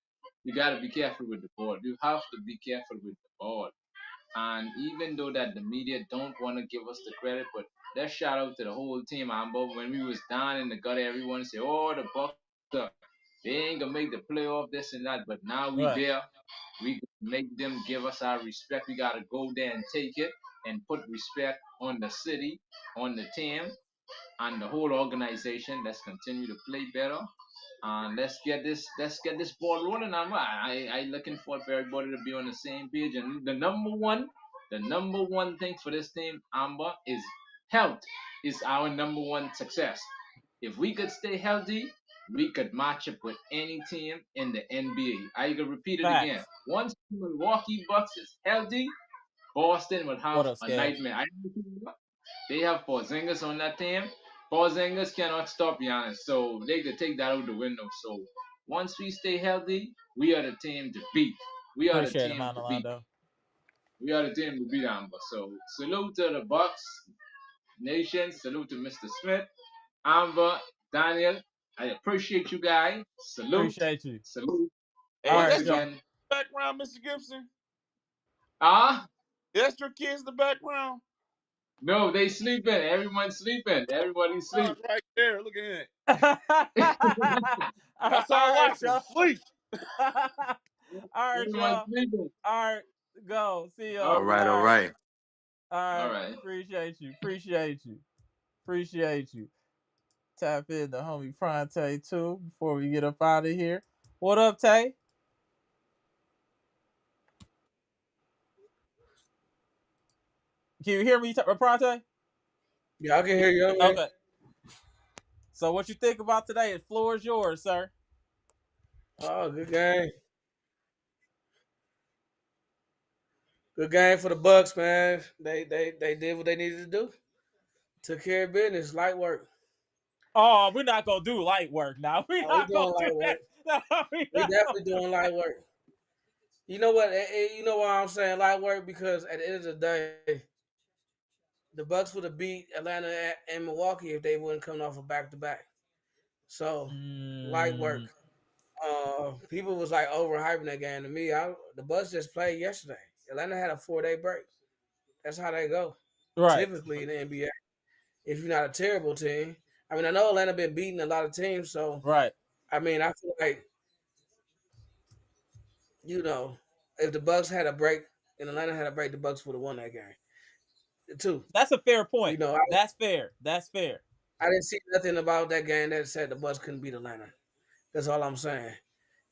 you got to be careful with the ball. You have to be careful with the ball. And even though that the media don't want to give us the credit, but that shout out to the whole team. Amber, when we was down in the gutter, everyone say, "Oh, the Bucks, they ain't gonna make the playoff, this and that." But now we there. We make them give us our respect. We gotta go there and take it and put respect on the city, on the team, and the whole organization. Let's continue to play better. And let's get this ball rolling. I looking for everybody to be on the same page. And the number one thing for this team, Amber, is health is our number one success. If we could stay healthy, we could match up with any team in the NBA. I could repeat it again. Once the Milwaukee Bucks is healthy, Boston will have a nightmare. They have Porzingis on that team. Porzingis cannot stop Giannis, so they could take that out the window. So once we stay healthy, we are the team to beat. We are the Appreciate it, team man, to beat. Orlando. We are the team to beat, Amber. So salute to the Bucks Nation. Salute to Mr. Smith, Amber, Daniel. I appreciate you guys. Salute. Appreciate you. Salute. Hey, All right, that's your again. background, Mr. Gibson. Ah? That's your kids in the background. No, they sleeping. Everyone's sleeping. Everybody's Oh, sleep. right there. Look at All it. That's all right, right. y'all. Sleep. All right, Everyone's y'all. sleeping. All right, go. See All y'all. All right, right. all right. All All right. right. Appreciate you. Appreciate you. Appreciate you. Tap in the homie Fronte too before we get up out of here. What up, Tay? Can you hear me, Fronte? Yeah, I can hear you. Okay. Okay. So what you think about today? The floor is yours, sir. Oh, good game. Good game for the Bucks, man. They did what they needed to do. Took care of business. Light work. Oh, we're not gonna do light work now. We're Oh, we not gonna doing do light that. work. No, we We not gonna definitely do doing that. light work. You know what? You know why I'm saying light work? Because at the end of the day, the Bucks would have beat Atlanta and Milwaukee if they wouldn't come off a back to back. So light work. Mm, People was like overhyping that game. To me, the Bucks just played yesterday. Atlanta had a 4-day break. That's how they go. right, Typically in the NBA, if you're not a terrible team. I mean, I know Atlanta been beating a lot of teams, so right. I mean, I feel like if the Bucks had a break and Atlanta had a break, the Bucks would have won that game too. That's a fair You point. know, That's fair. That's fair. I didn't see nothing about that game that said the Bucks couldn't beat Atlanta. That's all I'm saying.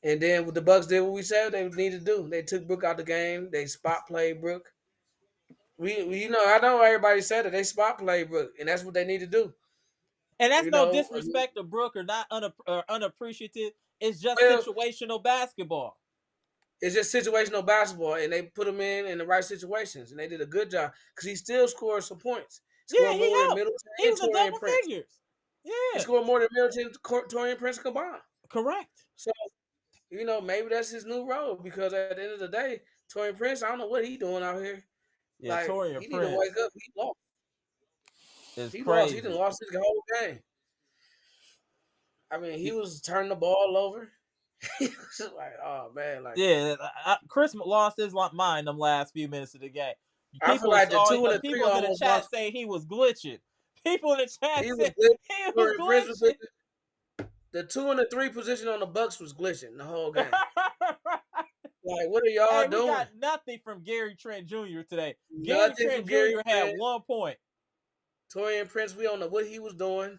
And then the Bucks did what we said they needed to do. They took Brook out the game. They spot played Brook. I know everybody said that they spot played Brook, and that's what they need to do. And that's You no know, disrespect to Brook or not unappreciative. It's just well, situational basketball. it's just situational basketball, and they put him in the right situations, and they did a good job because he still scored some points. Yeah, Scored he more than helped. Middleton He and was a Torian double Prince. figures. He Yeah, scored more than Middleton, Torian Prince combined. correct. So maybe that's his new role because at the end of the day, Torian Prince, I don't know what he doing out here. Yeah, Like Torian he need to Prince wake up. He lost. is He lost. He done crazy. lost his whole game. I mean, he was turning the ball over. He was like, oh man, like Yeah, Chris lost his mind them last few minutes of the game. I feel like the 2 and the 3 People's in the almost chat lost. say he was glitching. People in the chat He was said good. he was Torian Prince was glitching. the 2 and the 3 position on the Bucks was glitching the whole game. Like, what are y'all Hey, we doing? got nothing from Gary Trent Jr. today. Gary Nothing Trent from Gary Jr. had Trent. 1 point. Torian Prince, we don't know what he was doing.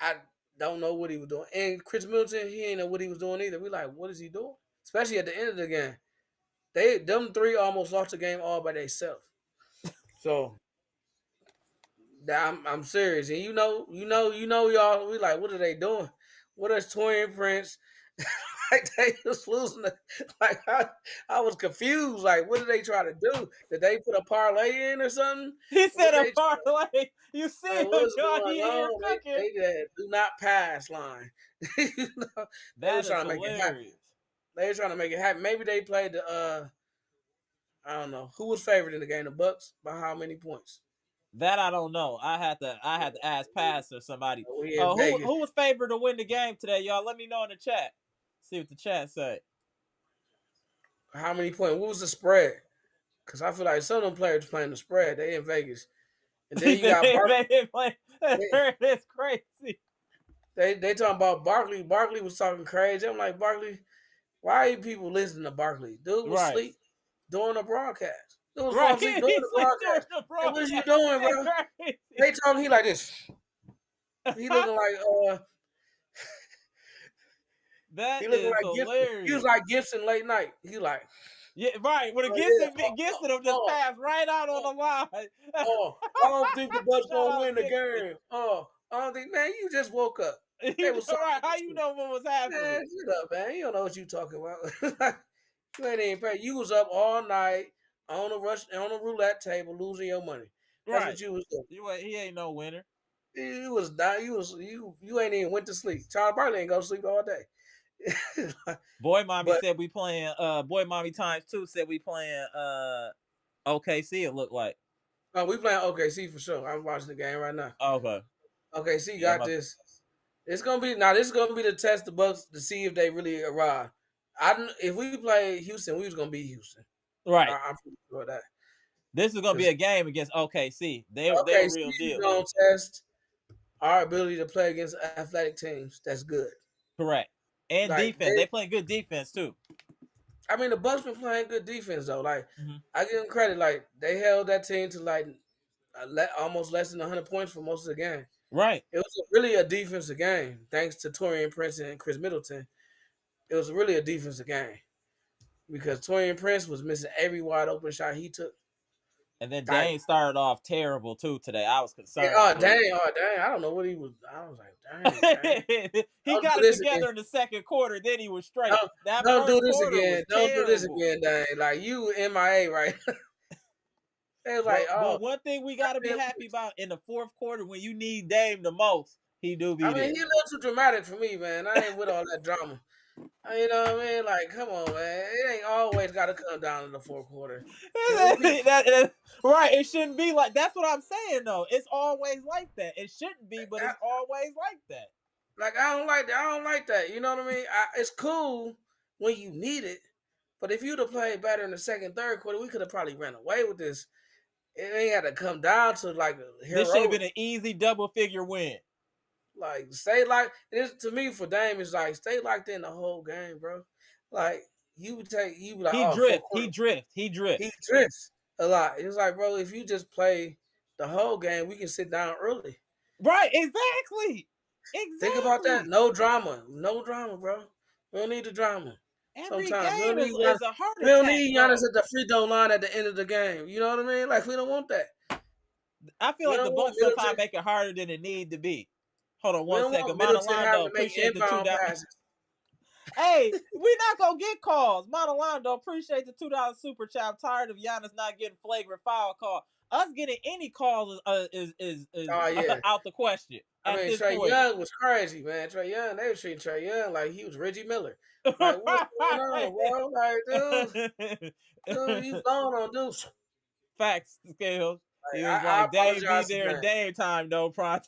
I don't know what he was doing. And Chris Middleton, he ain't know what he was doing either. We like, what is he doing? Especially at the end of the game. Them 3 almost lost the game all by themselves. So I'm serious. And y'all, we like, what are they doing? What is Torian Prince? Like they was losing like I was confused. Like, what did they try to do? Did they put a parlay in or something? He What said did a they parlay. You see like, him, what's y'all. going He here on? cooking. They did do not pass line. They That was is trying to make it happen. hilarious. They were trying to make it happen. Maybe they played the I don't know. Who was favored in the game? The Bucks by how many points? That I don't know. I had to ask Pass or somebody. We in Vegas. Who was favored to win the game today, y'all? Let me know in the chat. See what the chat say. How many points? What was the spread? Because I feel like some of them players playing the spread. They in Vegas. And then you got Barkley. It's crazy. They talking about Barkley. Barkley was talking crazy. I'm like, Barkley, why are people listening to Barkley? Dude was asleep during the broadcast. Dude was falling asleep during the broadcast. Hey, what is you doing, bro? They told him he like this. He looking like that he looking is like hilarious. Gibson. He was like Gibson late night. He like When Gibson them just passed right out on the line. I don't think the Bucks gonna win the game. I don't think, man, you just woke up. They was right. How you know what was happening? Man, shut up, man. You don't know what you talking about. You ain't even pay. You was up all night on a roulette table losing your money. That's what you was doing. He ain't no winner. You was dying. You ain't even went to sleep. Charles Barkley ain't go to sleep all day. Boy Mommy said we playing Boy Mommy times 2 said we playing OKC it looked like. Oh, we playing OKC for sure. I'm watching the game right now. Okay. OKC got this. This is gonna be the test the Bucks to see if they really arrive. If we play Houston, we was gonna beat Houston. Right. I'm pretty sure of that. This is gonna be a game against OKC. They're a real deal. Gonna test our ability to play against athletic teams. That's good. Correct. And like, defense. They play good defense too. I mean, the Bucks been playing good defense though. Like I give them credit. Like they held that team to like almost less than 100 points for most of the game. Right. It was really a defensive game, thanks to Taurean Prince and Chris Middleton. It was really a defensive game because Taurean Prince was missing every wide open shot he took. And then Dame started off terrible too today. I was concerned. Dang! I don't know what he was. I was like, dang. He got it together in the second quarter. Then he was straight. Don't do this again. Don't do this again, Dang. Like you MIA right. They was like, but one thing we got to be happy about in the fourth quarter when you need Dame the most, he do be there. I mean, he a little too dramatic for me, man. I ain't with all that drama. You know what I mean? Like, come on, man. It ain't always got to come down in the fourth quarter. Right. It shouldn't be like. That's what I'm saying, though. It's always like that. It shouldn't be, but it's always like that. Like, I don't like that. I don't like that. You know what I mean? It's cool when you need it, but if you'd have played better in the second, third quarter, we could have probably ran away with this. It ain't had to come down to like a heroic. This should have been an easy double-figure win. Like, stay like this to me for Dame is like stay locked in the whole game, bro. Like you would like he drifts a lot. It's like, bro, if you just play the whole game, we can sit down early. Right, exactly. Think about that. No drama, bro. We don't need the drama. Every game is a heart attack. We don't need Giannis at the free throw line at the end of the game. You know what I mean? Like we don't want that. I feel like the Bucks sometimes make it harder than it need to be. Hold on one second. Monalando, appreciate the $2. Hey, we're not gonna get calls. Monalando, appreciate the $2 super chat. I'm tired of Giannis not getting flagrant foul call. Us getting any calls is out the question. I mean, Trae Young was crazy, man. Trae Young, they were treating Trae Young like he was Reggie Miller. Like, what's going on, bro? Like, dude, you blowing on dudes. Facts, Scales. He was like, Dame be there in Dame time, though, Pronte.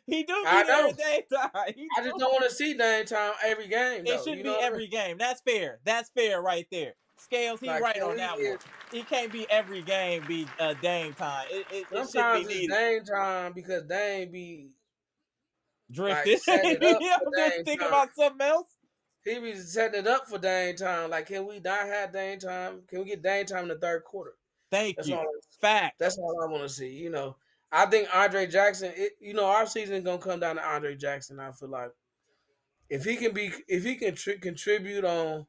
He do be there in Dame time. I just don't want to see Dame time every game, though. It should be every game. That's fair. That's fair right there. Scales, he like, right on that one. He can't be every game be Dame time. It sometimes it's Dame time because Dame be drifting. Like, I'm just thinking about something else. He be setting it up for Dame time. Like, can we not have Dame time? Can we get Dame time in the third quarter? Thank you. Fact. That's all I want to see. You know, I think Andre Jackson. Our season is gonna come down to Andre Jackson. I feel like if he can contribute on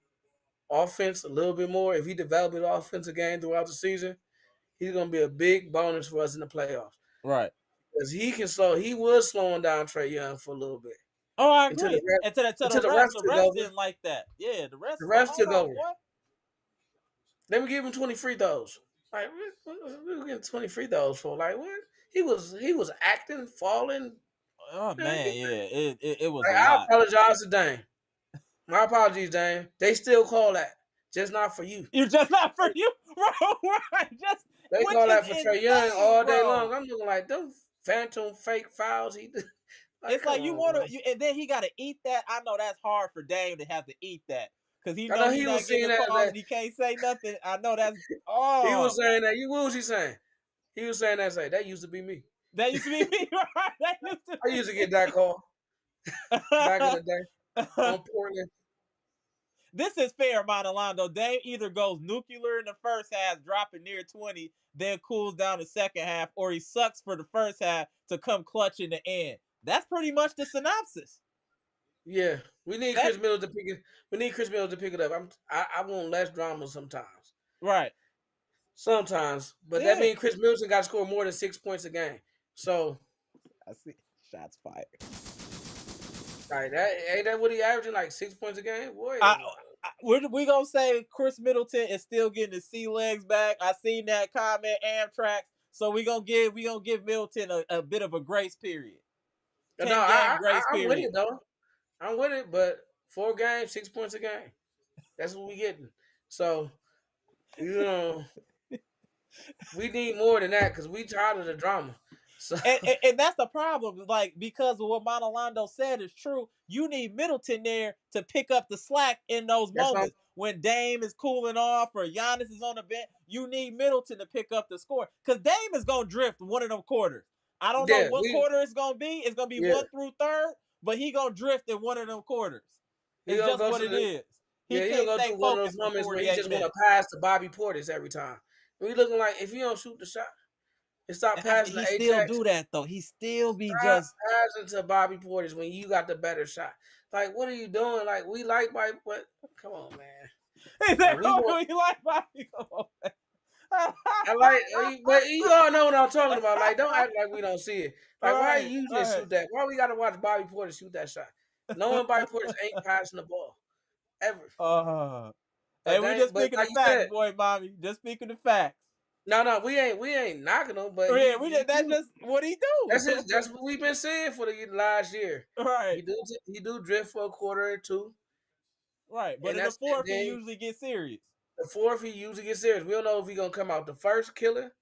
offense a little bit more, if he develops an offensive game throughout the season, he's gonna be a big bonus for us in the playoffs. Right. Because he was slowing down Trae Young for a little bit. Oh, I agree. Until the rest didn't like that. Yeah, the rest took over. Let me give him 20 free throws. Like, we were getting 20 free throws for. Like, what? He was acting, falling. Oh, man, yeah. It was like, I apologize to Dame. My apologies, Dame. They still call that. Just not for you. You're just not for you? Right. They call that for Trae Young all day long. I'm looking like, them phantom fake fouls he did. Like, it's like you want to, and then he got to eat that. I know that's hard for Dame to have to eat that. Because he knows he's not getting the calls and he can't say nothing. I know that's, He was saying that. What was he saying? He was saying that used to be me. That used to be me, right? I used to get that call back in the day on Portland. This is fair, Monalando. Dame either goes nuclear in the first half, dropping near 20, then cools down the second half, or he sucks for the first half to come clutch in the end. That's pretty much the synopsis. Yeah, we need Chris Middleton to pick it. We need Chris Middleton to pick it up. I want less drama sometimes. Right. Sometimes, but that means Chris Middleton got to score more than 6 points a game. So I see shots fired. Right, ain't that what he averaging, like 6 points a game? Boy, we gonna say Chris Middleton is still getting his sea legs back. I seen that comment, Amtrak. So we gonna give Middleton a bit of a grace period. No, I'm with it though. I'm with it, but 4 games, 6 points a game. That's what we getting. So, we need more than that because we tired of the drama. So, and that's the problem. Like, because of what Monalando said is true, you need Middleton there to pick up the slack in those moments. When Dame is cooling off or Giannis is on the bench, you need Middleton to pick up the score. Because Dame is going to drift one of them quarters. I don't know what quarter it's going to be. It's going to be 1 through 3rd, but he going to drift in one of them quarters. It's just what it is. He can't gonna go stay through one of those moments where he just want to pass to Bobby Portis every time. When he looking like, if you don't shoot the shot, and stop passing he to still Ajax, do that though. He still be stop just passing to Bobby Portis when you got the better shot. Like, what are you doing? Like, we like Bobby, but come on, man. Like, we like Bobby. Come on, man. I like, but you all know what I'm talking about. Like, don't act like we don't see it. Like, why you just shoot that? Why we gotta watch Bobby Portis shoot that shot? Knowing Bobby Portis ain't passing the ball ever. Hey, we just speaking the facts, boy, mommy. Just speaking the facts. No, we ain't knocking him, but that's just what he do. That's what we've been saying for the last year. Right. He do drift for a quarter or two. Right, but in the fourth he usually gets serious. The fourth he usually gets serious. We don't know if he's gonna come out the first killer.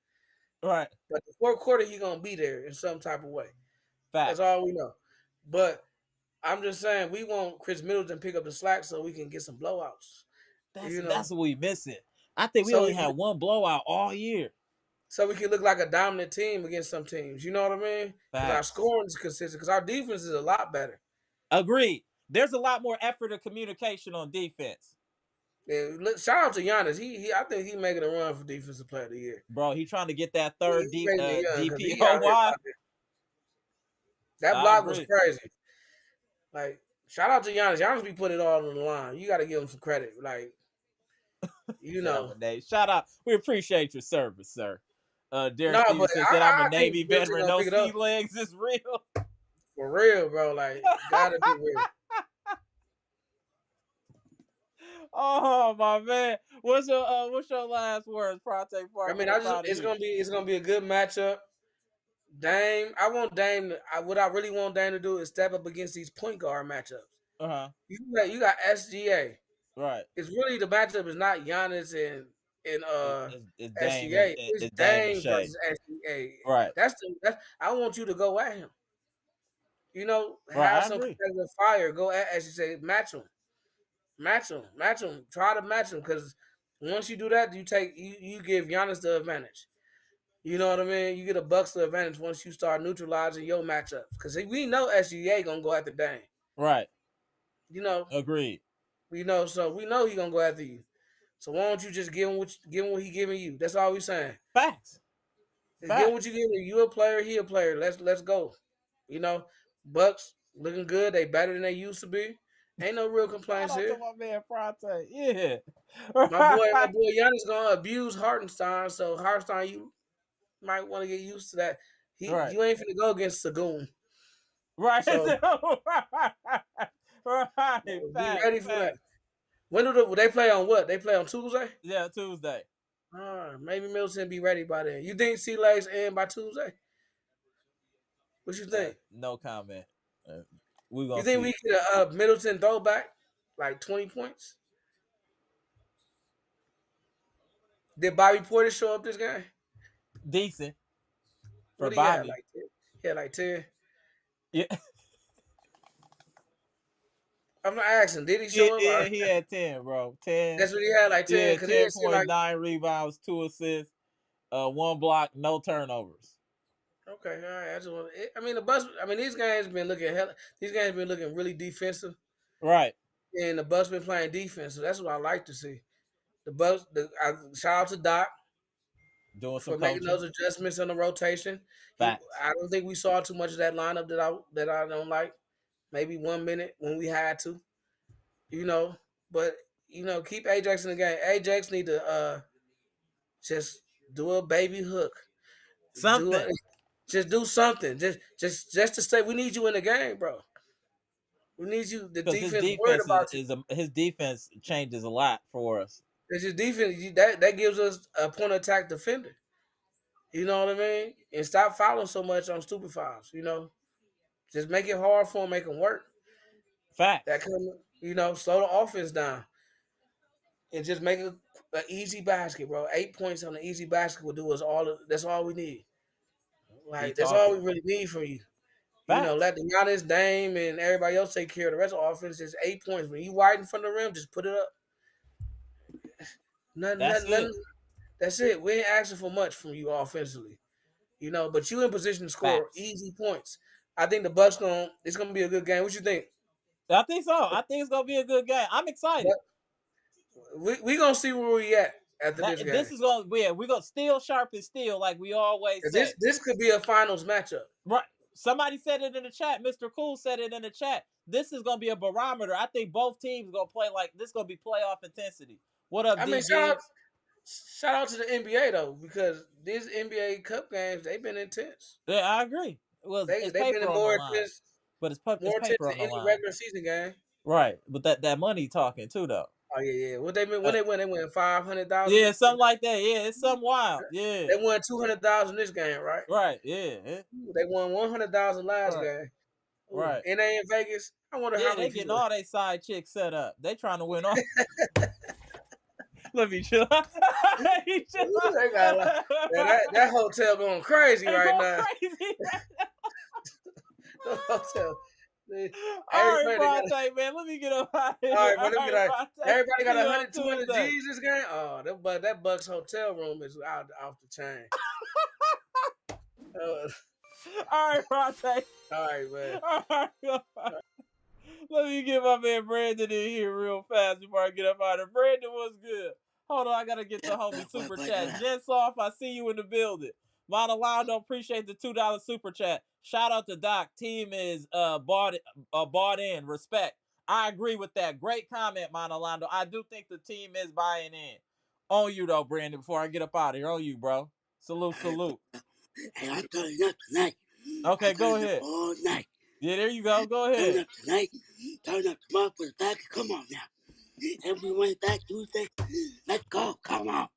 Right. But the fourth quarter he gonna be there in some type of way. Facts. That's all we know. But I'm just saying we want Chris Middleton pick up the slack so we can get some blowouts. That's what we missing. I think we only had one blowout all year. So we can look like a dominant team against some teams. You know what I mean? Because our scoring is consistent. Because our defense is a lot better. Agreed. There's a lot more effort and communication on defense. Yeah, shout out to Giannis. I think he's making a run for Defensive Player of the Year. Bro, he's trying to get that third DPOY. That block was crazy. Like, shout out to Giannis. Giannis be putting it all on the line. You got to give him some credit. Like, you know. Shout out. We appreciate your service, sir. Derek Stevenson said, I'm a Navy veteran. Those sea legs is real. For real, bro. Like, gotta be real. Oh my man, what's your last words, Prate? I mean, it's gonna be a good matchup. Dame, I want Dame. What I really want Dame to do is step up against these point guard matchups. You got SGA. Right. It's really the matchup is not Giannis and it's SGA. It's Dame versus SGA. Right. I want you to go at him. You know, have some competitive fire. Go at SGA. Match him. Try to match him because once you do that, you give Giannis the advantage. You know what I mean? You get a Bucks the advantage once you start neutralizing your matchups because we know SGA gonna go after Dame. Right. You know. Agreed. You know, so we know he gonna go after you. So why don't you just give him what he giving you? That's all we saying. Facts. Give him what you giving. You a player, he a player. Let's go. You know, Bucks looking good. They better than they used to be. Ain't no real complaints here. My man Prate. Yeah. My boy Giannis gonna abuse Hartenstein, so Hartenstein, you might want to get used to that. You ain't finna go against Sagoon. Right. So, right. Be ready for that. When do they play on what? They play on Tuesday? Yeah, Tuesday. Maybe Middleton be ready by then. You think C-Legs end by Tuesday? What you think? No comment. You think we get a Middleton throwback? Like 20 points? Did Bobby Portis show up this game? Decent. For Bobby. He had like 10. Yeah. I'm not asking. Did he show up? Yeah, he had 10, bro. 10. That's what he had, like 10. Yeah, 10 points, 9 rebounds, 2 assists, 1 block, no turnovers. Okay, all right. I just want. The Bucks. These games been looking really defensive. Right. And the Bucks been playing defense, so that's what I like to see. The Bucks. Shout out to Doc. Doing some making those adjustments on the rotation. I don't think we saw too much of that lineup that I don't like. Maybe 1 minute when we had to, but keep Ajax in the game. Ajax need to just do a baby hook, something. Just do something, just to stay. We need you in the game, bro. We need you. The defense his defense changes a lot for us. It's your defense that gives us a point of attack defender. You know what I mean? And stop fouling so much on stupid fouls. Just make it hard for them, make them work. Fact. That can, slow the offense down. And just make it an easy basket, bro. 8 points on an easy basket will do us all. That's all we need. Like that's all we really need from you. You know, let the Giannis, Dame, and everybody else take care of the rest of the offense. Just 8 points. When you widen from the rim, just put it up. Nothing. That's it. We ain't asking for much from you offensively. You know, but you in position to score easy points. I think the Bucks it's gonna be a good game. What you think? I think so. I think it's gonna be a good game. I'm excited. We gonna see where we at after this game. This is gonna be we're gonna steel sharpen steel like we always say. This could be a finals matchup. Right. Somebody said it in the chat. Mr. Cool said it in the chat. This is gonna be a barometer. I think both teams gonna play like this. Gonna be playoff intensity. What up, D? Shout out to the NBA though, because these NBA Cup games they've been intense. Yeah, I agree. Well, they've been more intense, but it's more intense than any regular season game. Right, but that money talking too though. Oh yeah. What they when they win? They win 500,000. Yeah, something like that. Yeah, it's something wild. Yeah, they won 200,000 this game, right? Right. Yeah. They won 100,000 last game. Ooh. Right. And they in Vegas. I wonder how many they getting all they side chicks set up. They trying to win all. Let me chill. That hotel going crazy right now. The hotel. All right, Bronte, man. Let me get up out here. All right, man. Everybody got 100, 200 G's this game. Oh, that Bucks hotel room is off the chain. All right, Bronte. All right, man. All right. Let me get my man Brandon in here real fast before I get up out of here. Brandon, what's good? Hold on, I gotta get the homie super chat. Jets off, I see you in the building. Monalando, appreciate the $2 super chat. Shout out to Doc. Team is bought in. Respect. I agree with that. Great comment, Monalando. I do think the team is buying in. On you though, Brandon. Before I get up out of here, on you, bro. Salute. Hey, I'm turning up tonight. Okay, go ahead. All night. Yeah, there you go. Go ahead. Turn up tonight. Turn up tomorrow for the back. Come on now. Everyone back Tuesday. Let's go. Come on.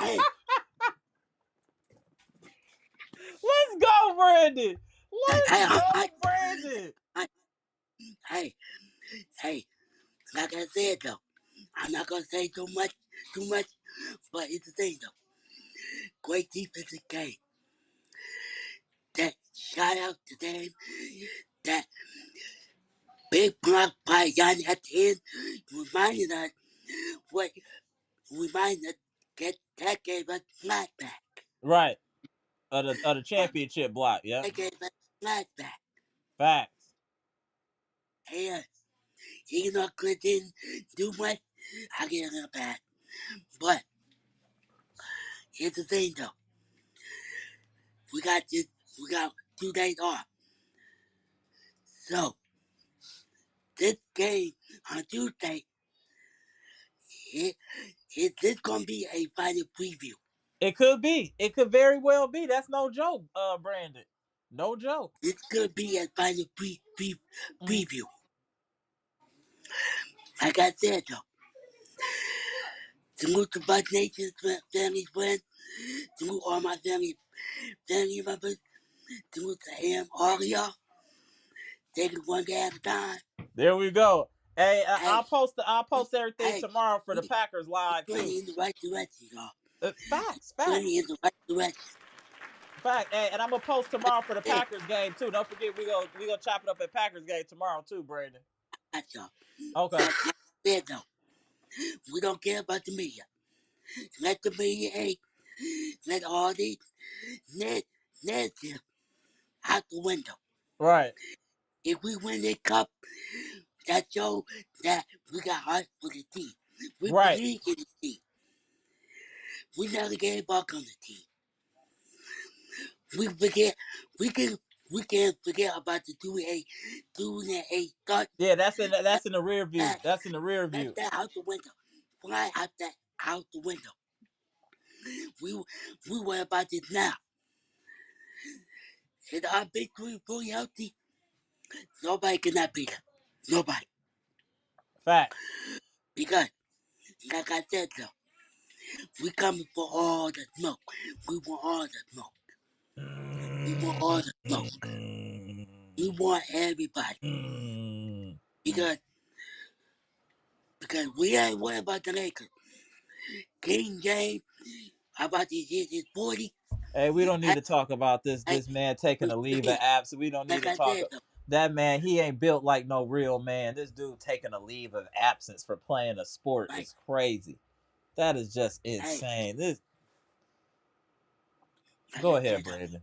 Hey. Let's go, Brandon. Let's go, Brandon. Hey. Like I said though, I'm not gonna say too much, but it's the thing though. Great defensive game. That shout out to them. That big block by Giannis at the end reminded us that gave us flashback. Right. Of the championship block, yeah. That gave us flashback. Facts. And even though Chris didn't do much, I get a pass. But here's the thing though. We got 2 days off. So this game on Tuesday, is this gonna be a final preview? It could be. It could very well be. That's no joke, Brandon. No joke. It could be a final preview. Like I said though. Salute to Bucks Nation, family, friends. Salute all my family members. Salute to all of y'all. Take it one day at a time. There we go. Hey, I'll post everything tomorrow for the Packers live too. In the right direction, y'all. Facts. In the right direction. Fact. Hey, and I'm gonna post tomorrow for the Packers game too. Don't forget we gonna chop it up at Packers game tomorrow too, Brandon. I got y'all. Okay. There though. We don't care about the media. Let the media hate. Let all these narrative out the window. Right. If we win this cup, that shows that we got heart for the team. We believe in the team. We never gave up on the team. We can't forget about the 2-8 start. Yeah, that's in the rear view. That's in the rear view. Let that out the window. Fly out the window. We worry about this now. If our big three fully healthy, nobody cannot beat us. Nobody. Fact. Because, like I said though, we coming for all the smoke. We want all the smoke. We want all the smoke. We want everybody. Because we ain't worried about the Lakers. King James, about to hit his 40. Hey, we don't need to talk about this man taking a leave of absence. We don't need to talk. That man, he ain't built like no real man. This dude taking a leave of absence for playing a sport is crazy. That is just insane. This. Go ahead, Brandon.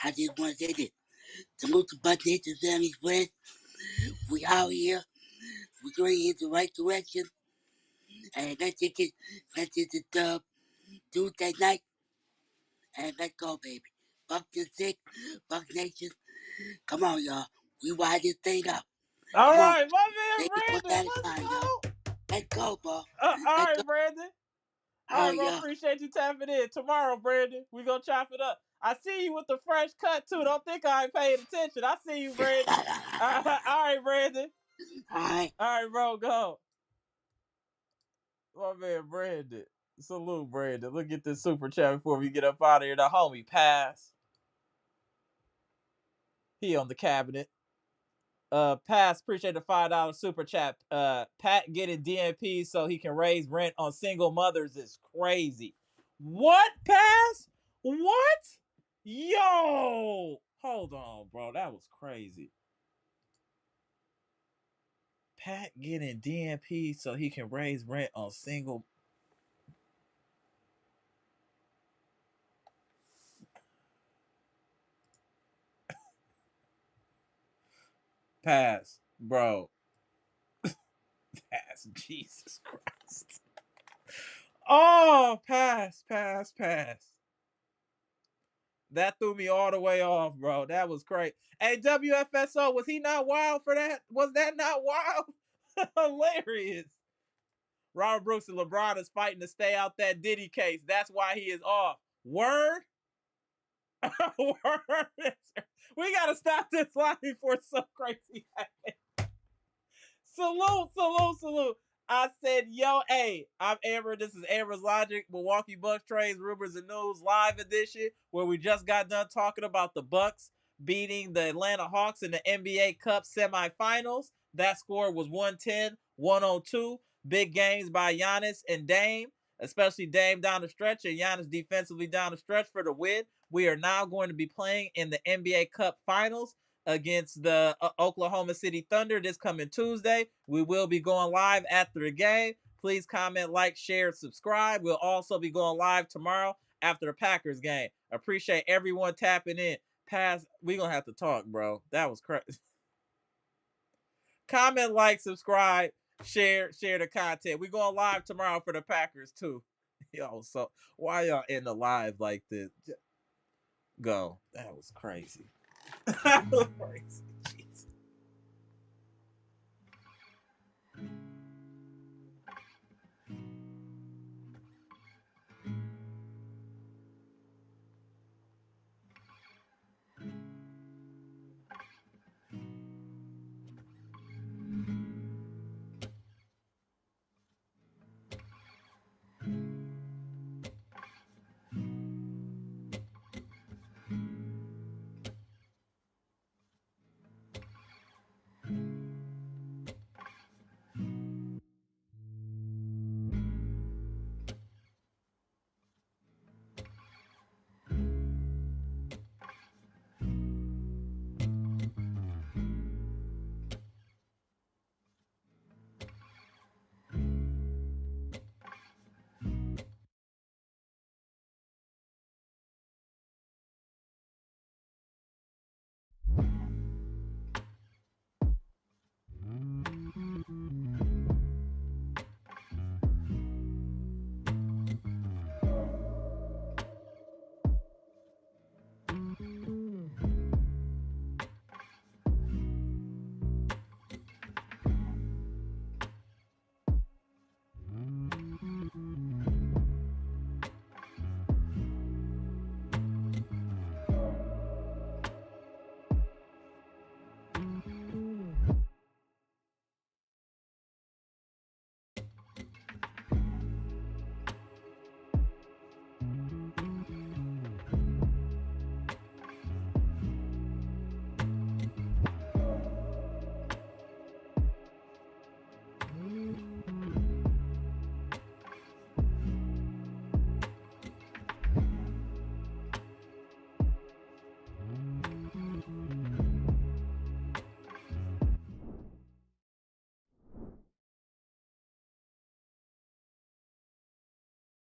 I just want to say this. Salute to Buck Nation family, friends. We out here. We're going in the right direction. And let's get the dub Tuesday night. And let's go, baby. Buck the sick. Buck Nation. Come on, y'all. We wide this thing up. All right, my man Brandon. Let's go. Let's go, bro. All right, Brandon. All right, bro. Appreciate you tapping in. Tomorrow, Brandon, we gonna chop it up. I see you with the fresh cut too. Don't think I ain't paying attention. I see you, Brandon. All right, Brandon. All right, bro. Go. My man Brandon. Salute, Brandon. Look at this super chat before we get up out of here. The homie Pass. He on the cabinet. Pass, appreciate the $5 super chat. Pat getting DNP so he can raise rent on single mothers is crazy. What, Pass? What? Yo! Hold on, bro. That was crazy. Pat getting DNP so he can raise rent on single. Pass, bro. Pass, Jesus Christ. Oh, pass. That threw me all the way off, bro. That was crazy. Hey, WFSO, was he not wild for that? Was that not wild? Hilarious. Robert Brooks and LeBron is fighting to stay out that Diddy case. That's why he is off. Word? Word? We got to stop this line before some crazy happens. Salute. I said, yo, hey, I'm Amber. This is Amber's Logic, Milwaukee Bucks trades, rumors, and news live edition, where we just got done talking about the Bucks beating the Atlanta Hawks in the NBA Cup semifinals. That score was 110-102. Big games by Giannis and Dame, especially Dame down the stretch and Giannis defensively down the stretch for the win. We are now going to be playing in the NBA Cup finals against the Oklahoma City Thunder this coming Tuesday. We will be going live after the game. Please comment, like, share, subscribe. We'll also be going live tomorrow after the Packers game. Appreciate everyone tapping in. Pass, we gonna have to talk, bro. That was crazy. Comment, like, subscribe, share the content. We going live tomorrow for the Packers too. Yo, so why y'all in the live like this? Go. That was crazy. That was crazy.